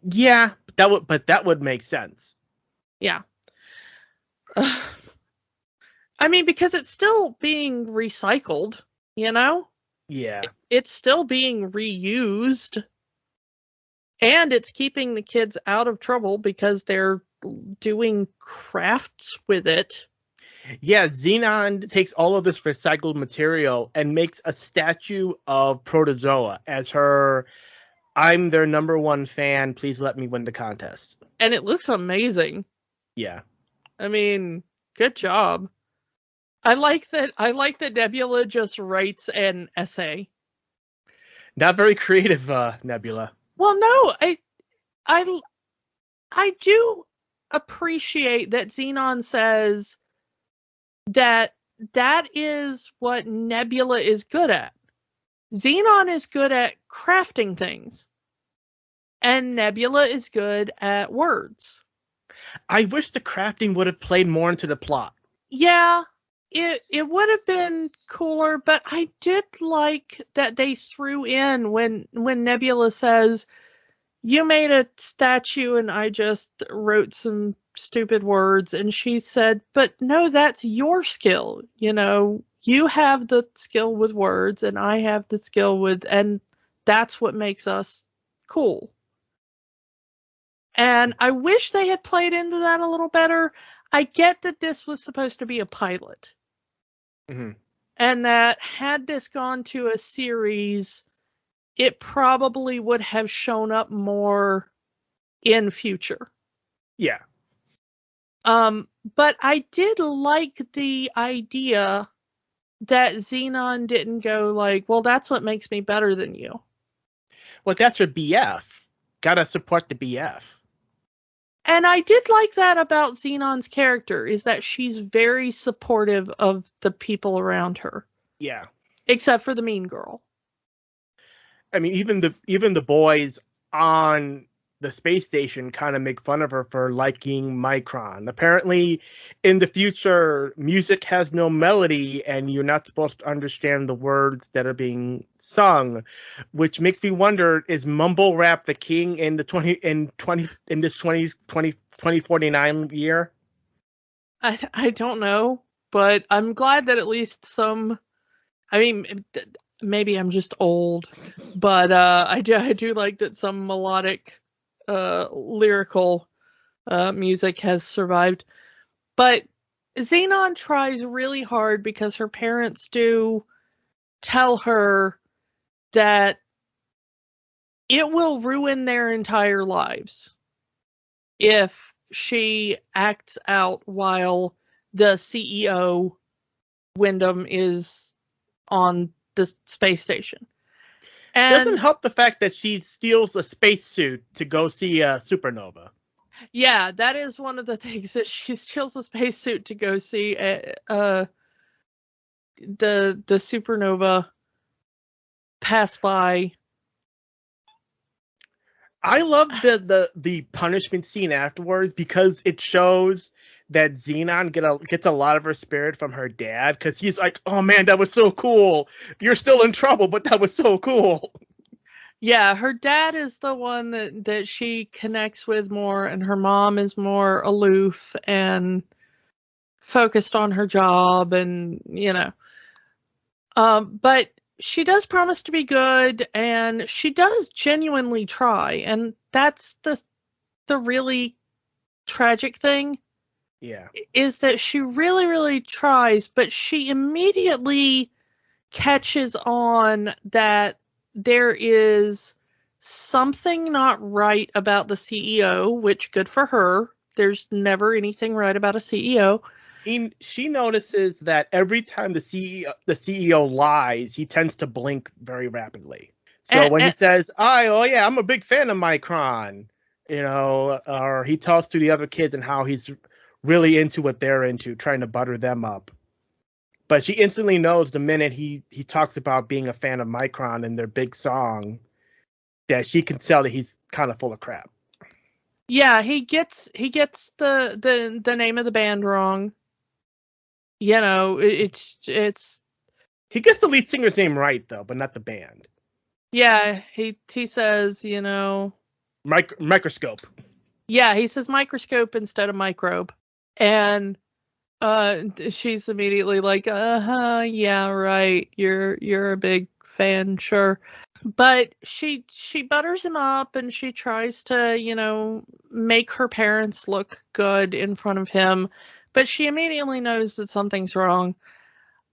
Yeah, that would make sense. Yeah. I mean, because it's still being recycled, you know? Yeah. It's still being reused. And it's keeping the kids out of trouble because they're doing crafts with it. Yeah, Zenon takes all of this recycled material and makes a statue of Protozoa as her, I'm their #1 fan, please let me win the contest. And it looks amazing. Yeah. I mean, good job. I like that Nebula just writes an essay. Not very creative, Nebula. Well, no, I do appreciate that Zenon says that is what Nebula is good at. Zenon is good at crafting things, and Nebula is good at words. I wish the crafting would have played more into the plot. Yeah, it would have been cooler, but I did like that they threw in when Nebula says, you made a statue and I just wrote some stupid words. And she said, but no, that's your skill. You know, you have the skill with words and I have the skill with, and that's what makes us cool. And I wish they had played into that a little better. I get that this was supposed to be a pilot. Mm-hmm. And that had this gone to a series, it probably would have shown up more in future. Yeah. But I did like the idea that Zenon didn't go like, well, that's what makes me better than you. Well, that's her BF. Gotta support the BF. And I did like that about Xenon's character, is that she's very supportive of the people around her. Yeah. Except for the mean girl. I mean, even the boys on the space station kind of make fun of her for liking Micron. Apparently, in the future, music has no melody, and you're not supposed to understand the words that are being sung, which makes me wonder: is mumble rap the king in the 2049 year? I don't know, but I'm glad that at least some. I mean, maybe I'm just old, but I do like that some melodic, lyrical music has survived. But Zenon tries really hard because her parents do tell her that it will ruin their entire lives if she acts out while the CEO, Wyndham, is on the space station. And doesn't help the fact that she steals a spacesuit to go see a supernova. Yeah, that is one of the things, that she steals a spacesuit to go see the supernova pass by. I love the punishment scene afterwards because it shows that Zenon gets a lot of her spirit from her dad, because he's like, oh man, that was so cool. You're still in trouble, but that was so cool. Yeah, her dad is the one that she connects with more, and her mom is more aloof and focused on her job, and but she does promise to be good, and she does genuinely try, and that's the really tragic thing. Yeah. Is that she really, really tries, but she immediately catches on that there is something not right about the CEO, which good for her. There's never anything right about a CEO. She notices that every time the CEO lies, he tends to blink very rapidly. So when he says, oh yeah, I'm a big fan of Micron, or he talks to the other kids and how he's really into what they're into, trying to butter them up. But she instantly knows the minute he talks about being a fan of Micron and their big song, that she can tell that he's kind of full of crap. Yeah, he gets the name of the band wrong. It's he gets the lead singer's name right though, but not the band. Yeah, he says, Microscope. Yeah, he says microscope instead of microbe. And she's immediately like, yeah, right. You're a big fan, sure. But she butters him up, and she tries to, make her parents look good in front of him, but she immediately knows that something's wrong.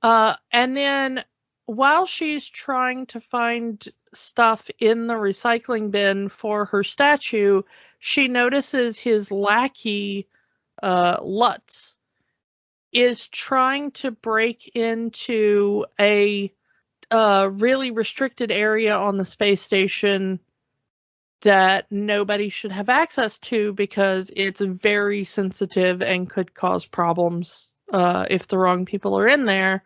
And then while she's trying to find stuff in the recycling bin for her statue, she notices his lackey, Lutz, is trying to break into a really restricted area on the space station that nobody should have access to, because it's very sensitive and could cause problems if the wrong people are in there.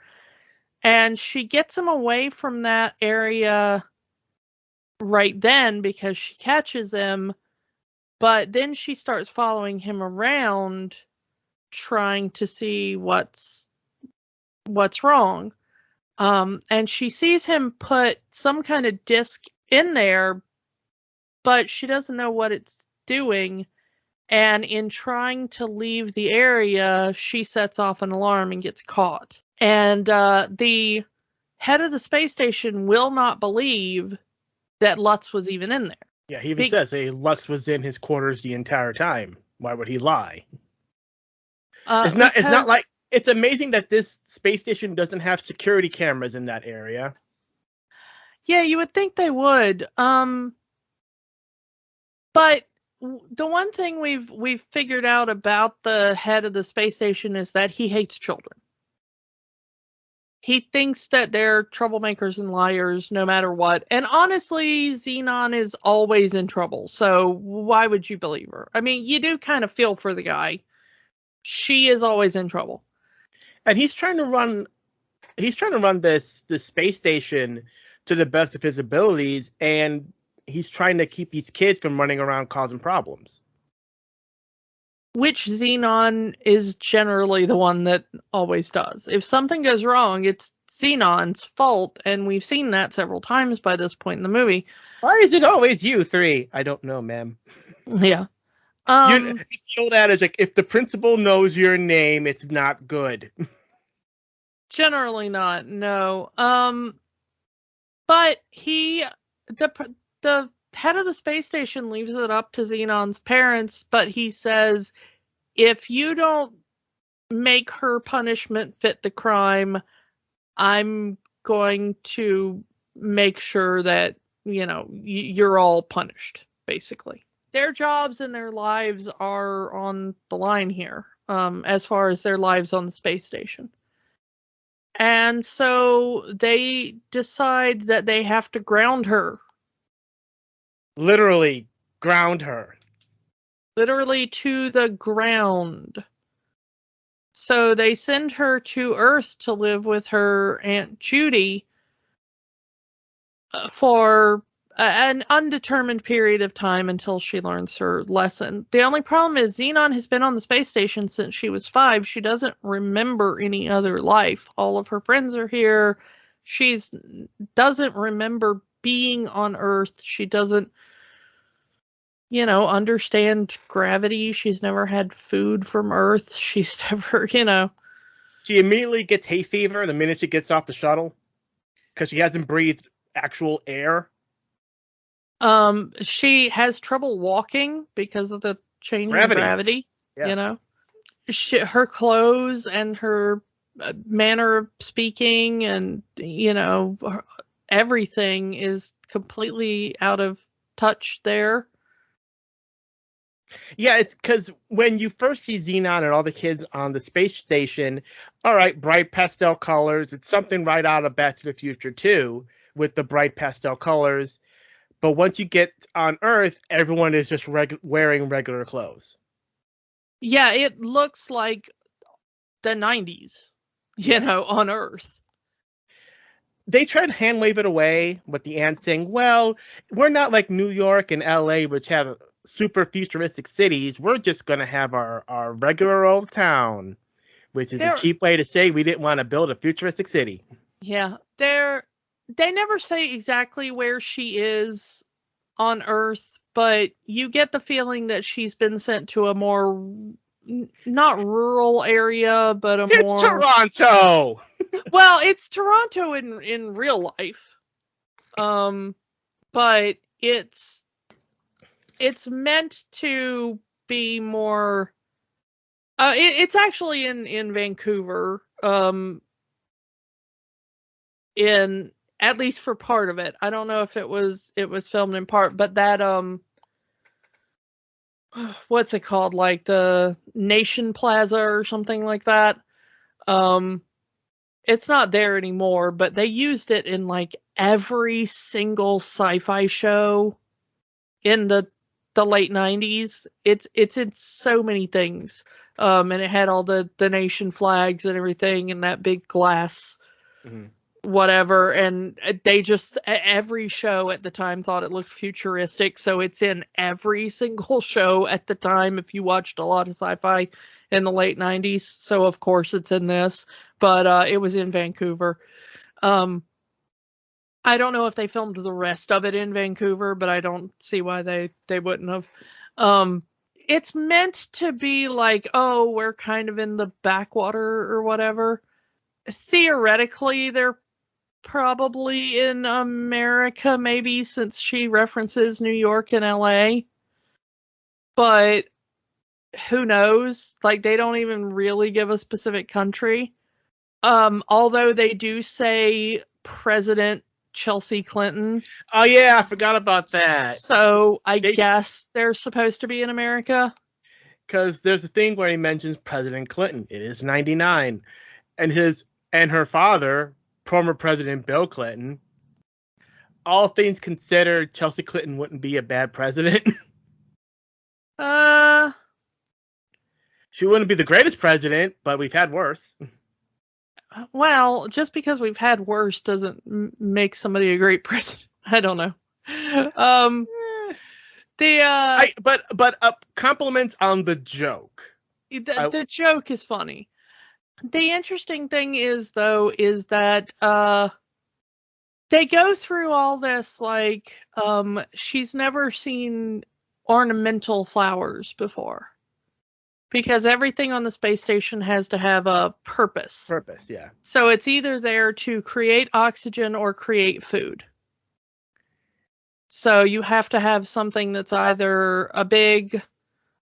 And she gets him away from that area right then because she catches him, but then she starts following him around, trying to see what's wrong. And she sees him put some kind of disc in there, but she doesn't know what it's doing. And in trying to leave the area, she sets off an alarm and gets caught. And the head of the space station will not believe that Lutz was even in there. Yeah, he even says, hey, Lutz was in his quarters the entire time. Why would he lie? It's not like, it's amazing that this space station doesn't have security cameras in that area. Yeah, you would think they would. But the one thing we've figured out about the head of the space station is that he hates children. He thinks that they're troublemakers and liars no matter what. And honestly, Zenon is always in trouble. So why would you believe her? I mean, you do kind of feel for the guy. She is always in trouble. And he's trying to run this space station to the best of his abilities, and he's trying to keep these kids from running around causing problems. Which Zenon is generally the one that always does. If something goes wrong, it's Zenon's fault, and we've seen that several times by this point in the movie. Why is it always you three? I don't know, ma'am. Yeah. The old adage, like, if the principal knows your name, it's not good. Generally not, no. But the head of the space station leaves it up to Zenon's parents, but he says, if you don't make her punishment fit the crime, I'm going to make sure that, you're all punished, basically. Their jobs and their lives are on the line here, as far as their lives on the space station. And so they decide that they have to ground her. Literally ground her. Literally to the ground. So they send her to Earth to live with her Aunt Judy for an undetermined period of time until she learns her lesson. The only problem is Zenon has been on the space station since she was 5. She doesn't remember any other life. All of her friends are here. She doesn't remember being on Earth. She doesn't, understand gravity. She's never had food from Earth. She's never, She immediately gets hay fever the minute she gets off the shuttle because she hasn't breathed actual air. She has trouble walking because of the change in gravity. Yeah. Her clothes and her manner of speaking and, everything is completely out of touch there. Yeah, it's because when you first see Zenon and all the kids on the space station, all right, bright pastel colors. It's something right out of Back to the Future 2 with the bright pastel colors. But once you get on Earth, everyone is just wearing regular clothes. Yeah, it looks like the 90s, on Earth. They try to hand wave it away with the ants saying, well, we're not like New York and LA, which have super futuristic cities. We're just going to have our regular old town, which is a cheap way to say we didn't want to build a futuristic city. Yeah, they never say exactly where she is on Earth, but you get the feeling that she's been sent to a more, not rural area, but It's Toronto! Well, it's Toronto in real life. But it's meant to be more, it's actually in Vancouver, in at least for part of it. I don't know if it was filmed in part, but that what's it called, like the Nation Plaza or something like that, it's not there anymore, but they used it in like every single sci-fi show in the late 90s. It's in so many things, and it had all the nation flags and everything and that big glass whatever, and they just, every show at the time thought it looked futuristic, so it's in every single show at the time if you watched a lot of sci-fi in the late 90s. So of course it's in this, but it was in Vancouver. I I don't know if they filmed the rest of it in Vancouver, but I don't see why they wouldn't have. It's meant to be like, oh, we're kind of in the backwater or whatever. Theoretically, they're probably in America, maybe, since she references New York and LA. But who knows? Like, they don't even really give a specific country. Although they do say President Chelsea Clinton. Oh yeah, I forgot about that. So I guess they're supposed to be in America. Because there's a thing where he mentions President Clinton. It is 99. And her father, former President Bill Clinton. All things considered, Chelsea Clinton wouldn't be a bad president. She wouldn't be the greatest president, but we've had worse. Well, just because we've had worse doesn't make somebody a great president. I don't know. Compliments on the joke. The joke is funny. The interesting thing is, though, is that they go through all this, like, she's never seen ornamental flowers before. Because everything on the space station has to have a purpose. Purpose, yeah. So it's either there to create oxygen or create food. So you have to have something that's either a big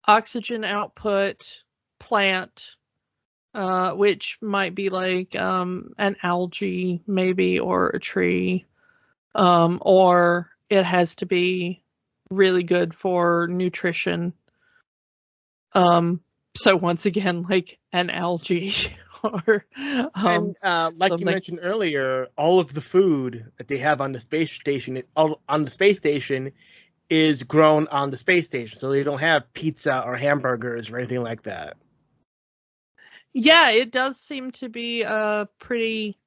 oxygen output plant, which might be like an algae, maybe, or a tree, or it has to be really good for nutrition. So once again, like an algae or like you mentioned earlier, all of the food that they have on the space station is grown on the space station. So they don't have pizza or hamburgers or anything like that. Yeah, it does seem to be a pretty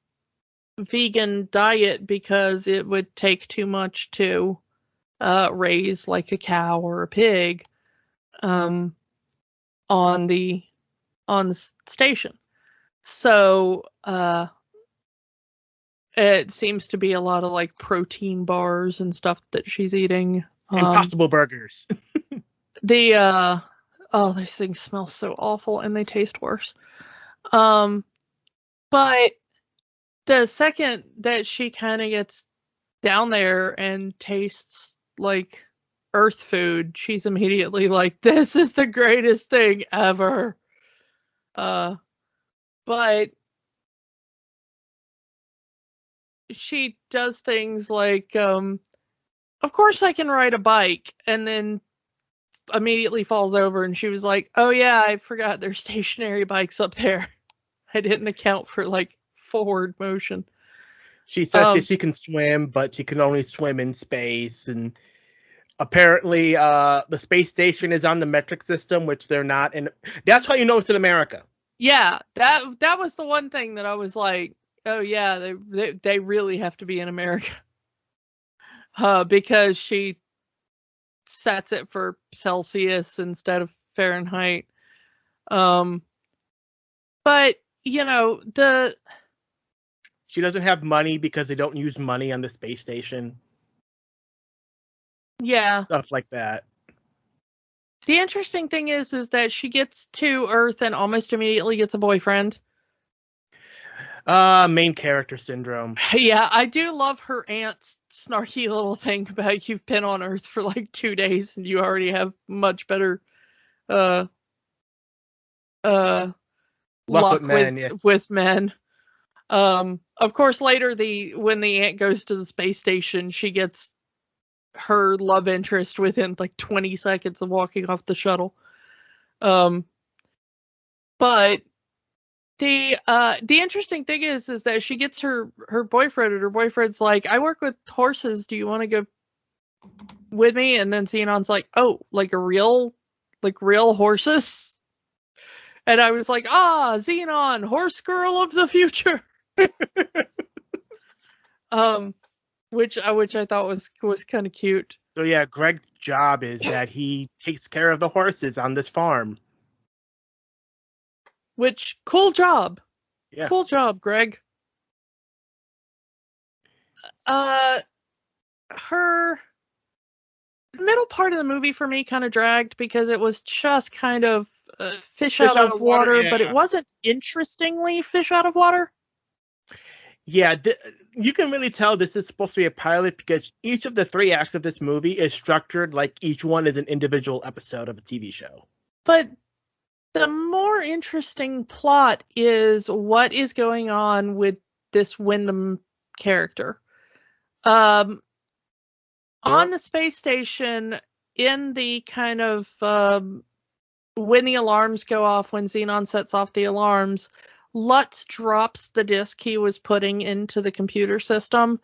vegan diet because it would take too much to raise like a cow or a pig. On the station. So it seems to be a lot of like protein bars and stuff that she's eating. Impossible burgers. These things smell so awful and they taste worse. But the second that she kind of gets down there and tastes like Earth food, she's immediately like, this is the greatest thing ever. But she does things like, of course I can ride a bike, and then immediately falls over, and she was like, oh yeah, I forgot there's stationary bikes up there. I didn't account for like forward motion. She said she can swim, but she can only swim in space, and apparently, the space station is on the metric system, which they're not, and that's how you know it's in America. Yeah, that was the one thing that I was like, oh yeah, they really have to be in America, because she sets it for Celsius instead of Fahrenheit. But you know, she doesn't have money because they don't use money on the space station. Yeah. Stuff like that. The interesting thing is that she gets to Earth and almost immediately gets a boyfriend. Main character syndrome. Yeah, I do love her aunt's snarky little thing about you've been on Earth for like 2 days and you already have much better luck with men. Of course, later when the aunt goes to the space station, she gets her love interest within like 20 seconds of walking off the shuttle. But the interesting thing is that she gets her boyfriend, and her boyfriend's like, I work with horses, do you want to go with me? And then Zenon's like, oh, like real horses? And I was like, Zenon, horse girl of the future. Which I thought was kind of cute. So yeah, Greg's job is that he takes care of the horses on this farm. Which, cool job. Yeah. Cool job, Greg. her middle part of the movie for me kind of dragged because it was just kind of fish out of water, yeah. but it wasn't interestingly fish out of water. Yeah, you can really tell this is supposed to be a pilot because each of the 3 acts of this movie is structured like each one is an individual episode of a TV show. But the more interesting plot is what is going on with this Wyndham character. On the space station, in the kind of when the alarms go off, when Zenon sets off the alarms, Lutz drops the disk he was putting into the computer system,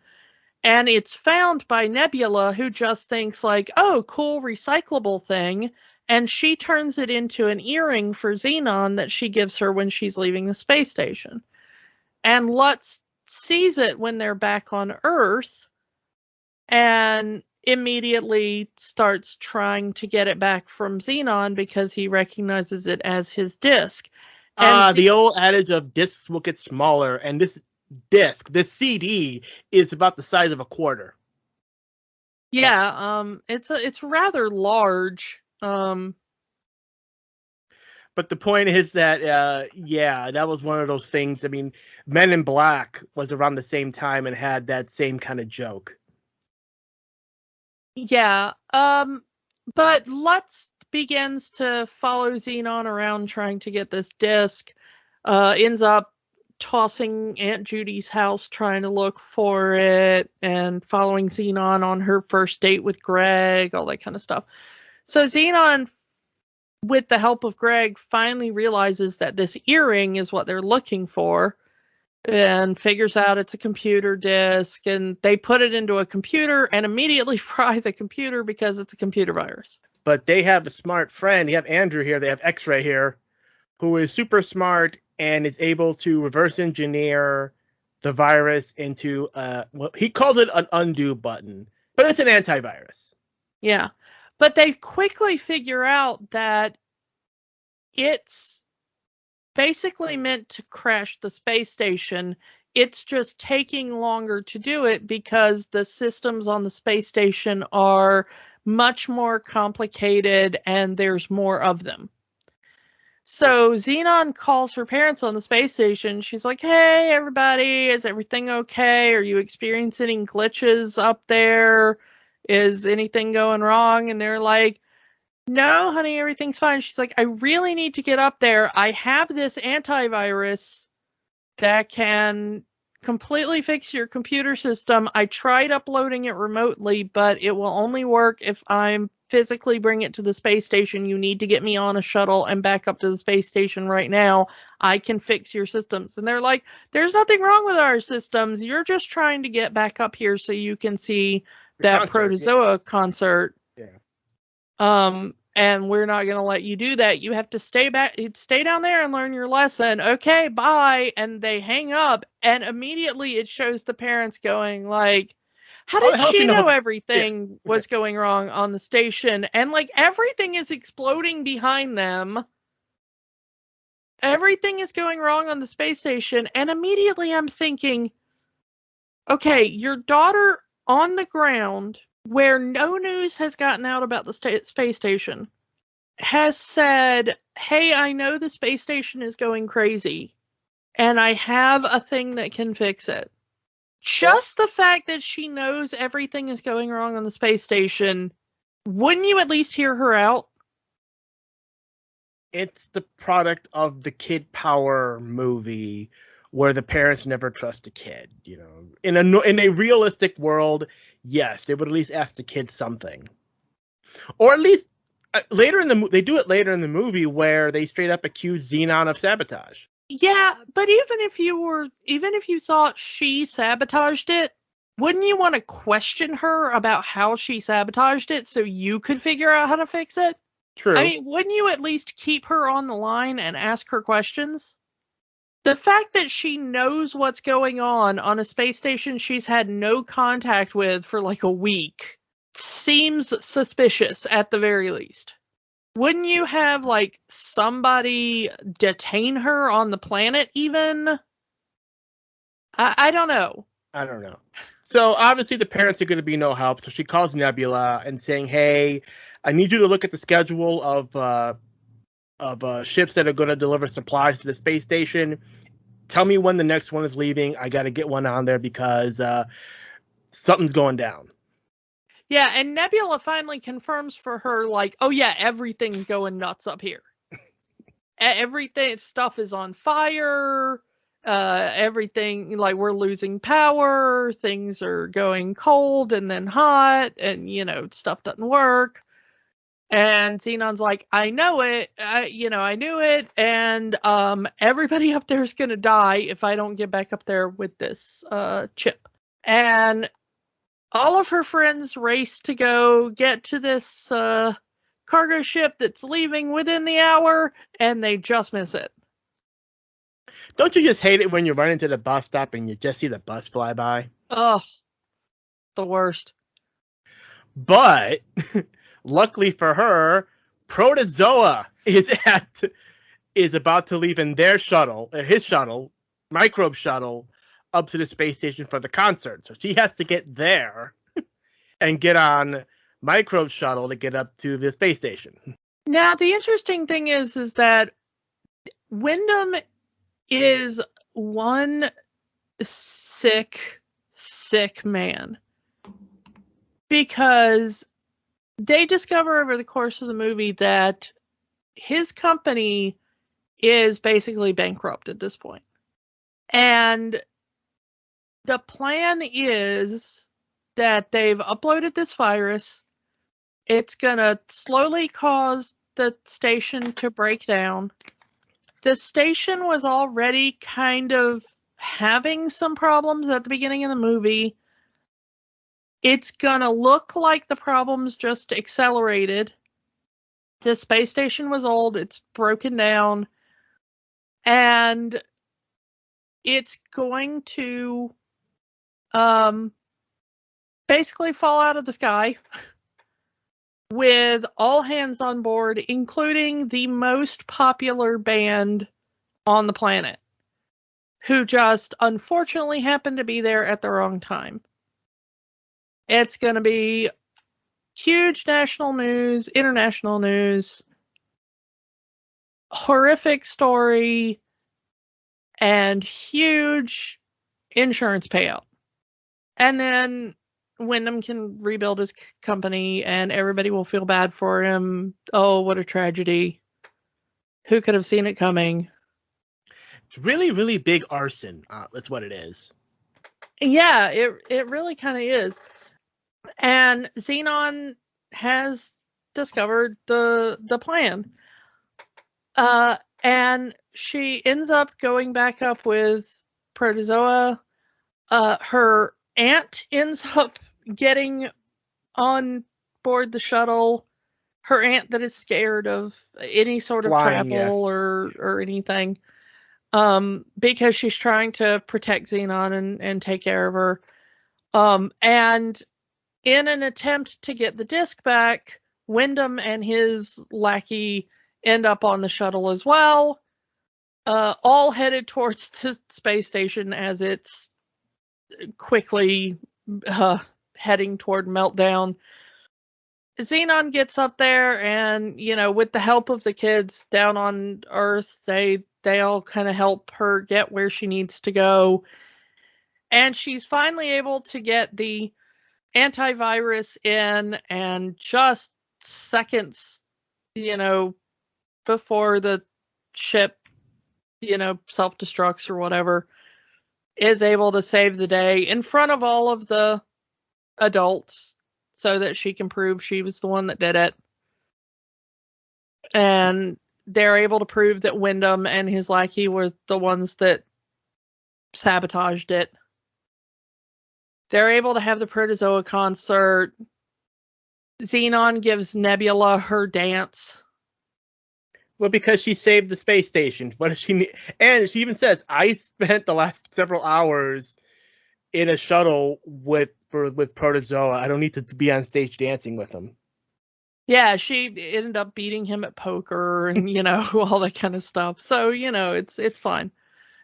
and it's found by Nebula, who just thinks like, oh, cool recyclable thing, and she turns it into an earring for Zenon that she gives her when she's leaving the space station. And Lutz sees it when they're back on Earth and immediately starts trying to get it back from Zenon because he recognizes it as his disc. The old adage of discs will get smaller, and this disc, this CD, is about the size of a quarter. Yeah, it's rather large. But the point is that, that was one of those things. I mean, Men in Black was around the same time and had that same kind of joke. Yeah, but Lutz begins to follow Zenon around trying to get this disc, ends up tossing Aunt Judy's house trying to look for it, and following Zenon on her first date with Greg, all that kind of stuff. So Zenon, with the help of Greg, finally realizes that this earring is what they're looking for and figures out it's a computer disk, and they put it into a computer and immediately fry the computer because it's a computer virus. But they have a smart friend. You have Andrew here. They have X-Ray here, who is super smart and is able to reverse engineer the virus into he calls it an undo button, but it's an antivirus. Yeah. But they quickly figure out that it's basically meant to crash the space station. It's just taking longer to do it because the systems on the space station are much more complicated and there's more of them. So Zenon calls her parents on the space station. She's like, hey, everybody, is everything okay? Are you experiencing any glitches up there? Is anything going wrong? And they're like, no, honey, everything's fine. She's like, I really need to get up there. I have this antivirus that can completely fix your computer system. I tried uploading it remotely, but it will only work if I'm physically bring it to the space station. You need to get me on a shuttle and back up to the space station right now. I can fix your systems. And they're like, there's nothing wrong with our systems. You're just trying to get back up here so you can see that Protozoa concert. Yeah. And we're not going to let you do that. You have to stay down there and learn your lesson. Okay, bye. And they hang up, and immediately it shows the parents going like, how did she know everything was going wrong on the station? And like everything is exploding behind them. Everything is going wrong on the space station. And immediately I'm thinking, okay, your daughter on the ground, where no news has gotten out about the space station, has said, hey, I know the space station is going crazy, and I have a thing that can fix it. Just the fact that she knows everything is going wrong on the space station, wouldn't you at least hear her out? It's the product of the kid power movie where the parents never trust a kid. You know, in a realistic world, yes, they would at least ask the kid something, or at least later in they do it later in the movie where they straight up accuse Zenon of sabotage. Yeah, but even if you thought she sabotaged it, wouldn't you want to question her about how she sabotaged it so you could figure out how to fix it? True. I mean, wouldn't you at least keep her on the line and ask her questions? The fact that she knows what's going on a space station she's had no contact with for like a week seems suspicious at the very least. Wouldn't you have like somebody detain her on the planet even? I don't know. I don't know. So obviously the parents are going to be no help. So she calls Nebula and saying, "Hey, I need you to look at the schedule of ships that are going to deliver supplies to the space station. Tell me when the next one is leaving. I got to get one on there because something's going down." Yeah, and Nebula finally confirms for her, like, oh yeah, everything's going nuts up here. Everything, stuff is on fire. Everything, like, we're losing power. Things are going cold and then hot, and stuff doesn't work. And Xenon's like, I know it. I knew it. And everybody up there is gonna die if I don't get back up there with this chip. And all of her friends race to go get to this cargo ship that's leaving within the hour, and they just miss it. Don't you just hate it when you run into the bus stop and you just see the bus fly by? Oh, the worst. But luckily for her, Protozoa is about to leave in their shuttle, his shuttle, microbe shuttle, up to the space station for the concert. So she has to get there and get on microbe shuttle to get up to the space station. Now, the interesting thing is that Wyndham is one sick man, because they discover over the course of the movie that his company is basically bankrupt at this point. And the plan is that they've uploaded this virus. It's going to slowly cause the station to break down. The station was already kind of having some problems at the beginning of the movie. It's going to look like the problems just accelerated. The space station was old. It's broken down. And it's going to basically fall out of the sky with all hands on board, including the most popular band on the planet, who just unfortunately happened to be there at the wrong time. It's going to be huge national news, international news, horrific story, and huge insurance payout. And then Wyndham can rebuild his company and everybody will feel bad for him. Oh, what a tragedy. Who could have seen it coming? It's really, really big arson. That's what it is. Yeah, it really kind of is. And Zenon has discovered the plan. And she ends up going back up with Protozoa. Her aunt ends up getting on board the shuttle. Her aunt that is scared of any sort of Flying, travel or anything. Because she's trying to protect Zenon and take care of her. And in an attempt to get the disc back, Wyndham and his lackey end up on the shuttle as well, all headed towards the space station as it's quickly heading toward meltdown. Zenon gets up there and, with the help of the kids down on Earth, they all kind of help her get where she needs to go. And she's finally able to get the antivirus in, and just seconds, before the ship, self-destructs or whatever, is able to save the day in front of all of the adults so that she can prove she was the one that did it. And they're able to prove that Wyndham and his lackey were the ones that sabotaged it. They're able to have the Protozoa concert. Zenon gives Nebula her dance. Well, because she saved the space station. What does she need? And she even says, I spent the last several hours in a shuttle with Protozoa. I don't need to be on stage dancing with him. Yeah, she ended up beating him at poker and, all that kind of stuff. So, it's fine.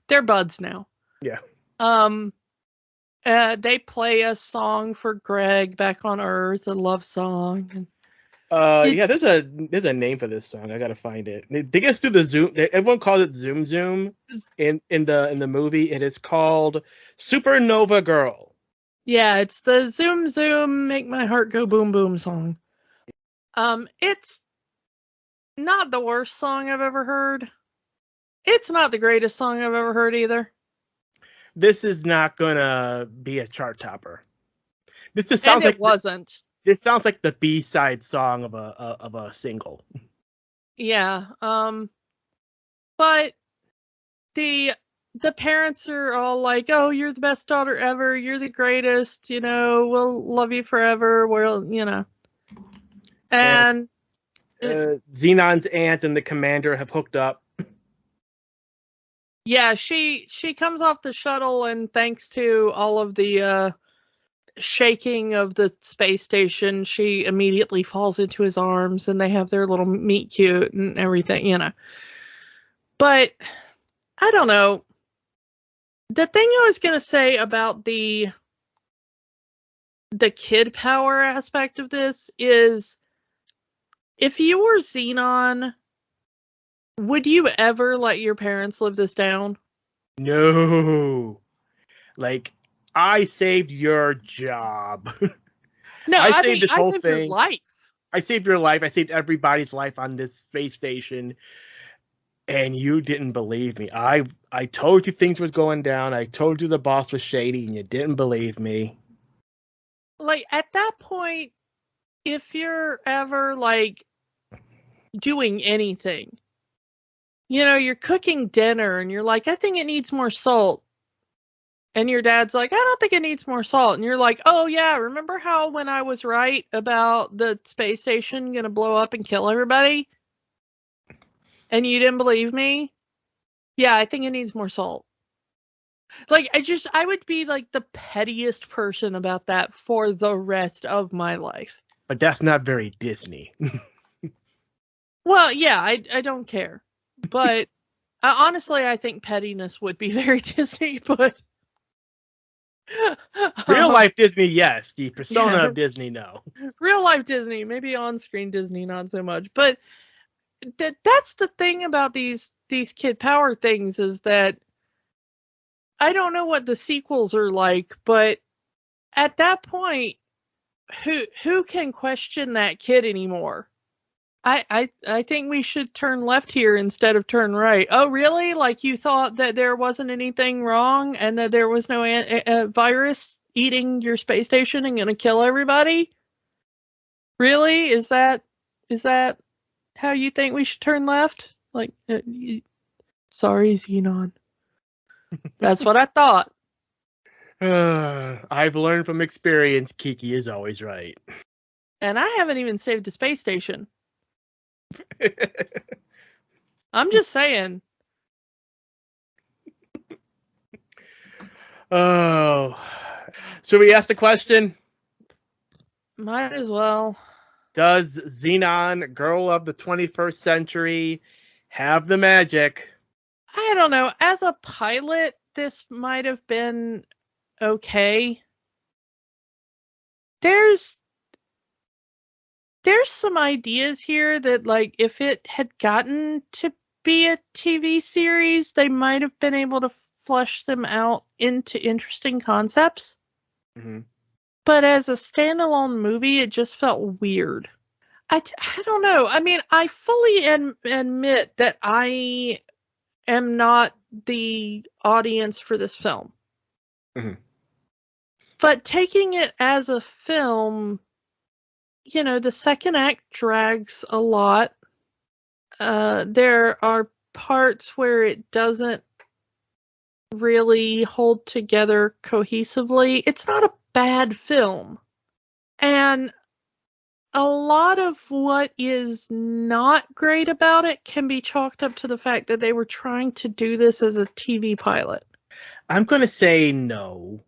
They're buds now. Yeah. They play a song for Greg back on Earth, a love song. Yeah, there's a name for this song. I gotta find it. They just do the zoom. Everyone calls it Zoom Zoom in the movie. It is called Supernova Girl. Yeah, it's the Zoom Zoom Make My Heart Go Boom Boom song. It's not the worst song I've ever heard. It's not the greatest song I've ever heard either. This is not gonna be a chart topper. This just sounds like wasn't. This sounds like the B-side song of a single. Yeah. But the parents are all like, "Oh, you're the best daughter ever. You're the greatest. You know, we'll love you forever. We'll, you know." And Zenon's aunt and the commander have hooked up. Yeah, she comes off the shuttle, and thanks to all of the shaking of the space station, she immediately falls into his arms, and they have their little meet cute and everything, you know. But I don't know. The thing I was gonna say about the kid power aspect of this is, if you were Zenon, would you ever let your parents live this down? No. Like, I saved your job. No, I saved this whole thing. Your life. I saved your life. I saved everybody's life on this space station. And you didn't believe me. I told you things was going down. I told you the boss was shady, and you didn't believe me. Like, at that point, if you're ever, like, doing anything, you know, you're cooking dinner, and you're like, I think it needs more salt. And your dad's like, I don't think it needs more salt. And you're like, oh, yeah, remember how when I was right about the space station going to blow up and kill everybody? And you didn't believe me? Yeah, I think it needs more salt. Like, I would be like the pettiest person about that for the rest of my life. But that's not very Disney. Well, yeah, I don't care. But honestly, I think pettiness would be very Disney, but... Real life Disney, yes. The persona of Disney, no. Real life Disney, maybe on-screen Disney, not so much. But that's the thing about these kid power things, is that I don't know what the sequels are like, but at that point, who can question that kid anymore? I think we should turn left here instead of turn right. Oh, really? Like, you thought that there wasn't anything wrong and that there was no virus eating your space station and going to kill everybody? Really? Is that how you think we should turn left? Like, sorry, Zenon. That's what I thought. I've learned from experience, Kiki is always right. And I haven't even saved a space station. I'm just saying. Oh. So we asked the question? Might as well. Does Zenon, girl of the 21st century, have the magic? I don't know. As a pilot, this might have been okay. There's some ideas here that, like, if it had gotten to be a TV series, they might have been able to flesh them out into interesting concepts. Mm-hmm. But as a standalone movie, it just felt weird. I don't know. I mean, I fully admit that I am not the audience for this film. Mm-hmm. But taking it as a film, you know, the second act drags a lot. There are parts where it doesn't really hold together cohesively. It's not a bad film. And a lot of what is not great about it can be chalked up to the fact that they were trying to do this as a TV pilot. I'm going to say no,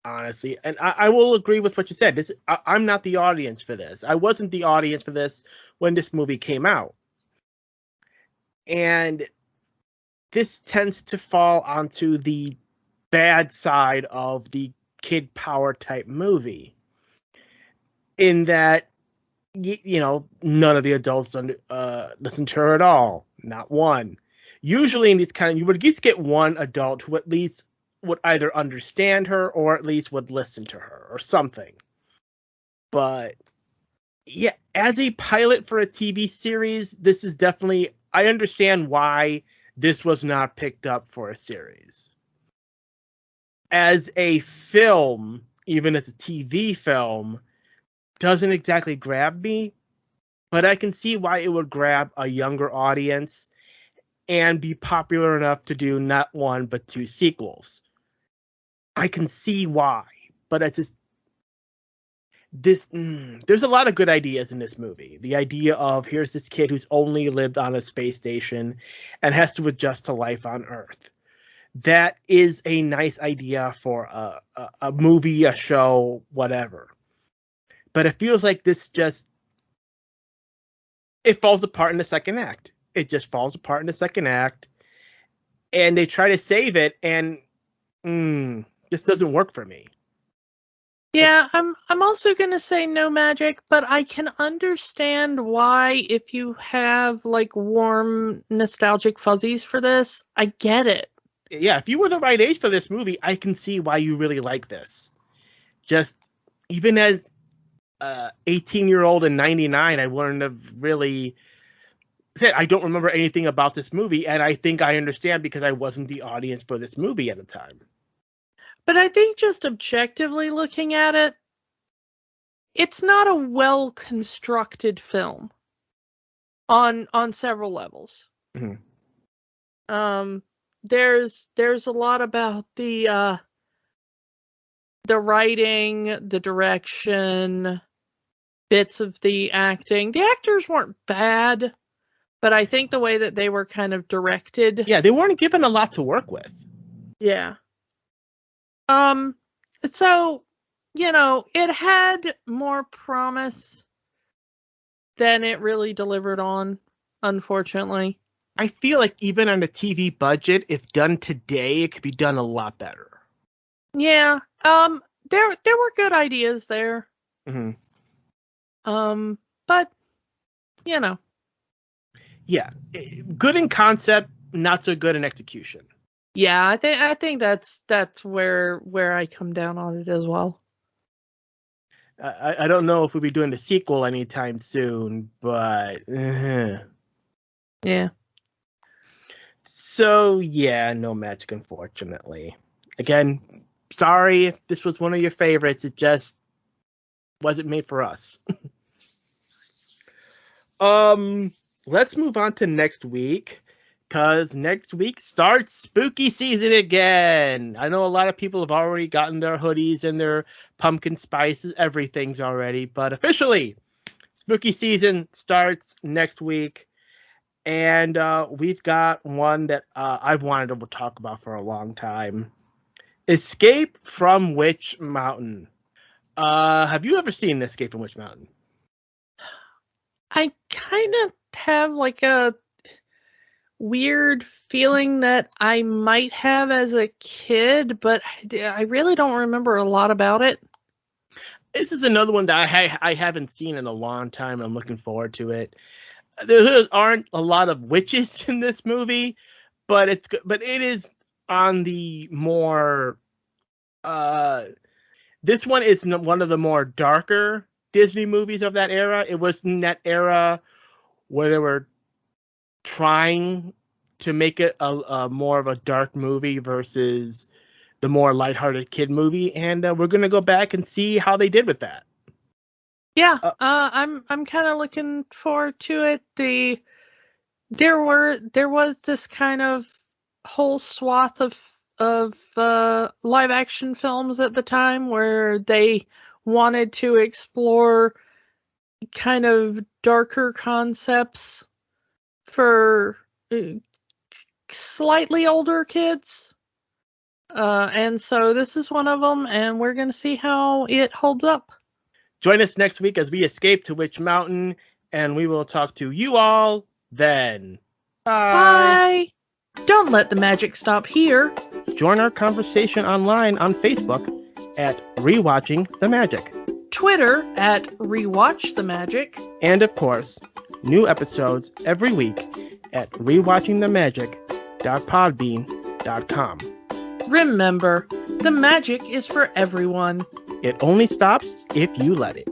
honestly. And I will agree with what you said. I'm not the audience for this. I wasn't the audience for this when this movie came out. And this tends to fall onto the bad side of the kid power type movie. In that, you know, none of the adults listen to her at all. Not one. Usually in these you would at least get one adult who at least would either understand her or at least would listen to her or something. But yeah, as a pilot for a TV series, this is definitely, I understand why this was not picked up for a series. As a film, even as a TV film, doesn't exactly grab me, but I can see why it would grab a younger audience and be popular enough to do not one, but 2 sequels. I can see why, but it's just, there's a lot of good ideas in this movie. The idea of here's this kid who's only lived on a space station and has to adjust to life on Earth. That is a nice idea for a movie, a show, whatever. But it feels like this it falls apart in the second act. It just falls apart in the second act. And they try to save it, and this doesn't work for me. Yeah, I'm also going to say no magic, but I can understand why, if you have like warm nostalgic fuzzies for this, I get it. Yeah, if you were the right age for this movie, I can see why you really like this. Just even as 18-year-old in 99, I wouldn't have really said I don't remember anything about this movie, and I think I understand because I wasn't the audience for this movie at the time. But I think just objectively looking at it, it's not a well-constructed film on several levels. Mm-hmm. There's a lot about the writing, the direction, bits of the acting. The actors weren't bad, but I think the way that they were kind of directed. Yeah, they weren't given a lot to work with. Yeah. So, you know, it had more promise than it really delivered on, unfortunately. I feel like even on a TV budget, if done today, it could be done a lot better. Yeah. There were good ideas there. Mm-hmm. But you know. Yeah. Good in concept, not so good in execution. Yeah, I think that's where I come down on it as well. I don't know if we'll be doing the sequel anytime soon, but yeah. So yeah, no magic, unfortunately. Again, sorry if this was one of your favorites. It just wasn't made for us. Let's move on to next week, because next week starts spooky season again. I know a lot of people have already gotten their hoodies and their pumpkin spices, everything's already, but officially, spooky season starts next week. And we've got one that I've wanted to talk about for a long time. Escape from Witch Mountain. Have you ever seen Escape from Witch Mountain? I kind of have like a weird feeling that I might have as a kid, but I really don't remember a lot about it. This is another one that I haven't seen in a long time. I'm looking forward to it. There aren't a lot of witches in this movie, but it is on the more this one is one of the more darker Disney movies of that era. It was in that era where they were trying to make it a more of a dark movie versus the more lighthearted kid movie, and we're gonna go back and see how they did with that. Yeah, I'm kind of looking forward to it. There was this kind of whole swath of live action films at the time where they wanted to explore kind of darker concepts for slightly older kids. And so this is one of them, and we're going to see how it holds up. Join us next week as we escape to Witch Mountain, and we will talk to you all then. Bye! Don't let the magic stop here. Join our conversation online on Facebook at Rewatching the Magic. Twitter at Rewatch the Magic. And of course, new episodes every week at rewatchingthemagic.podbean.com. Remember, the magic is for everyone. It only stops if you let it.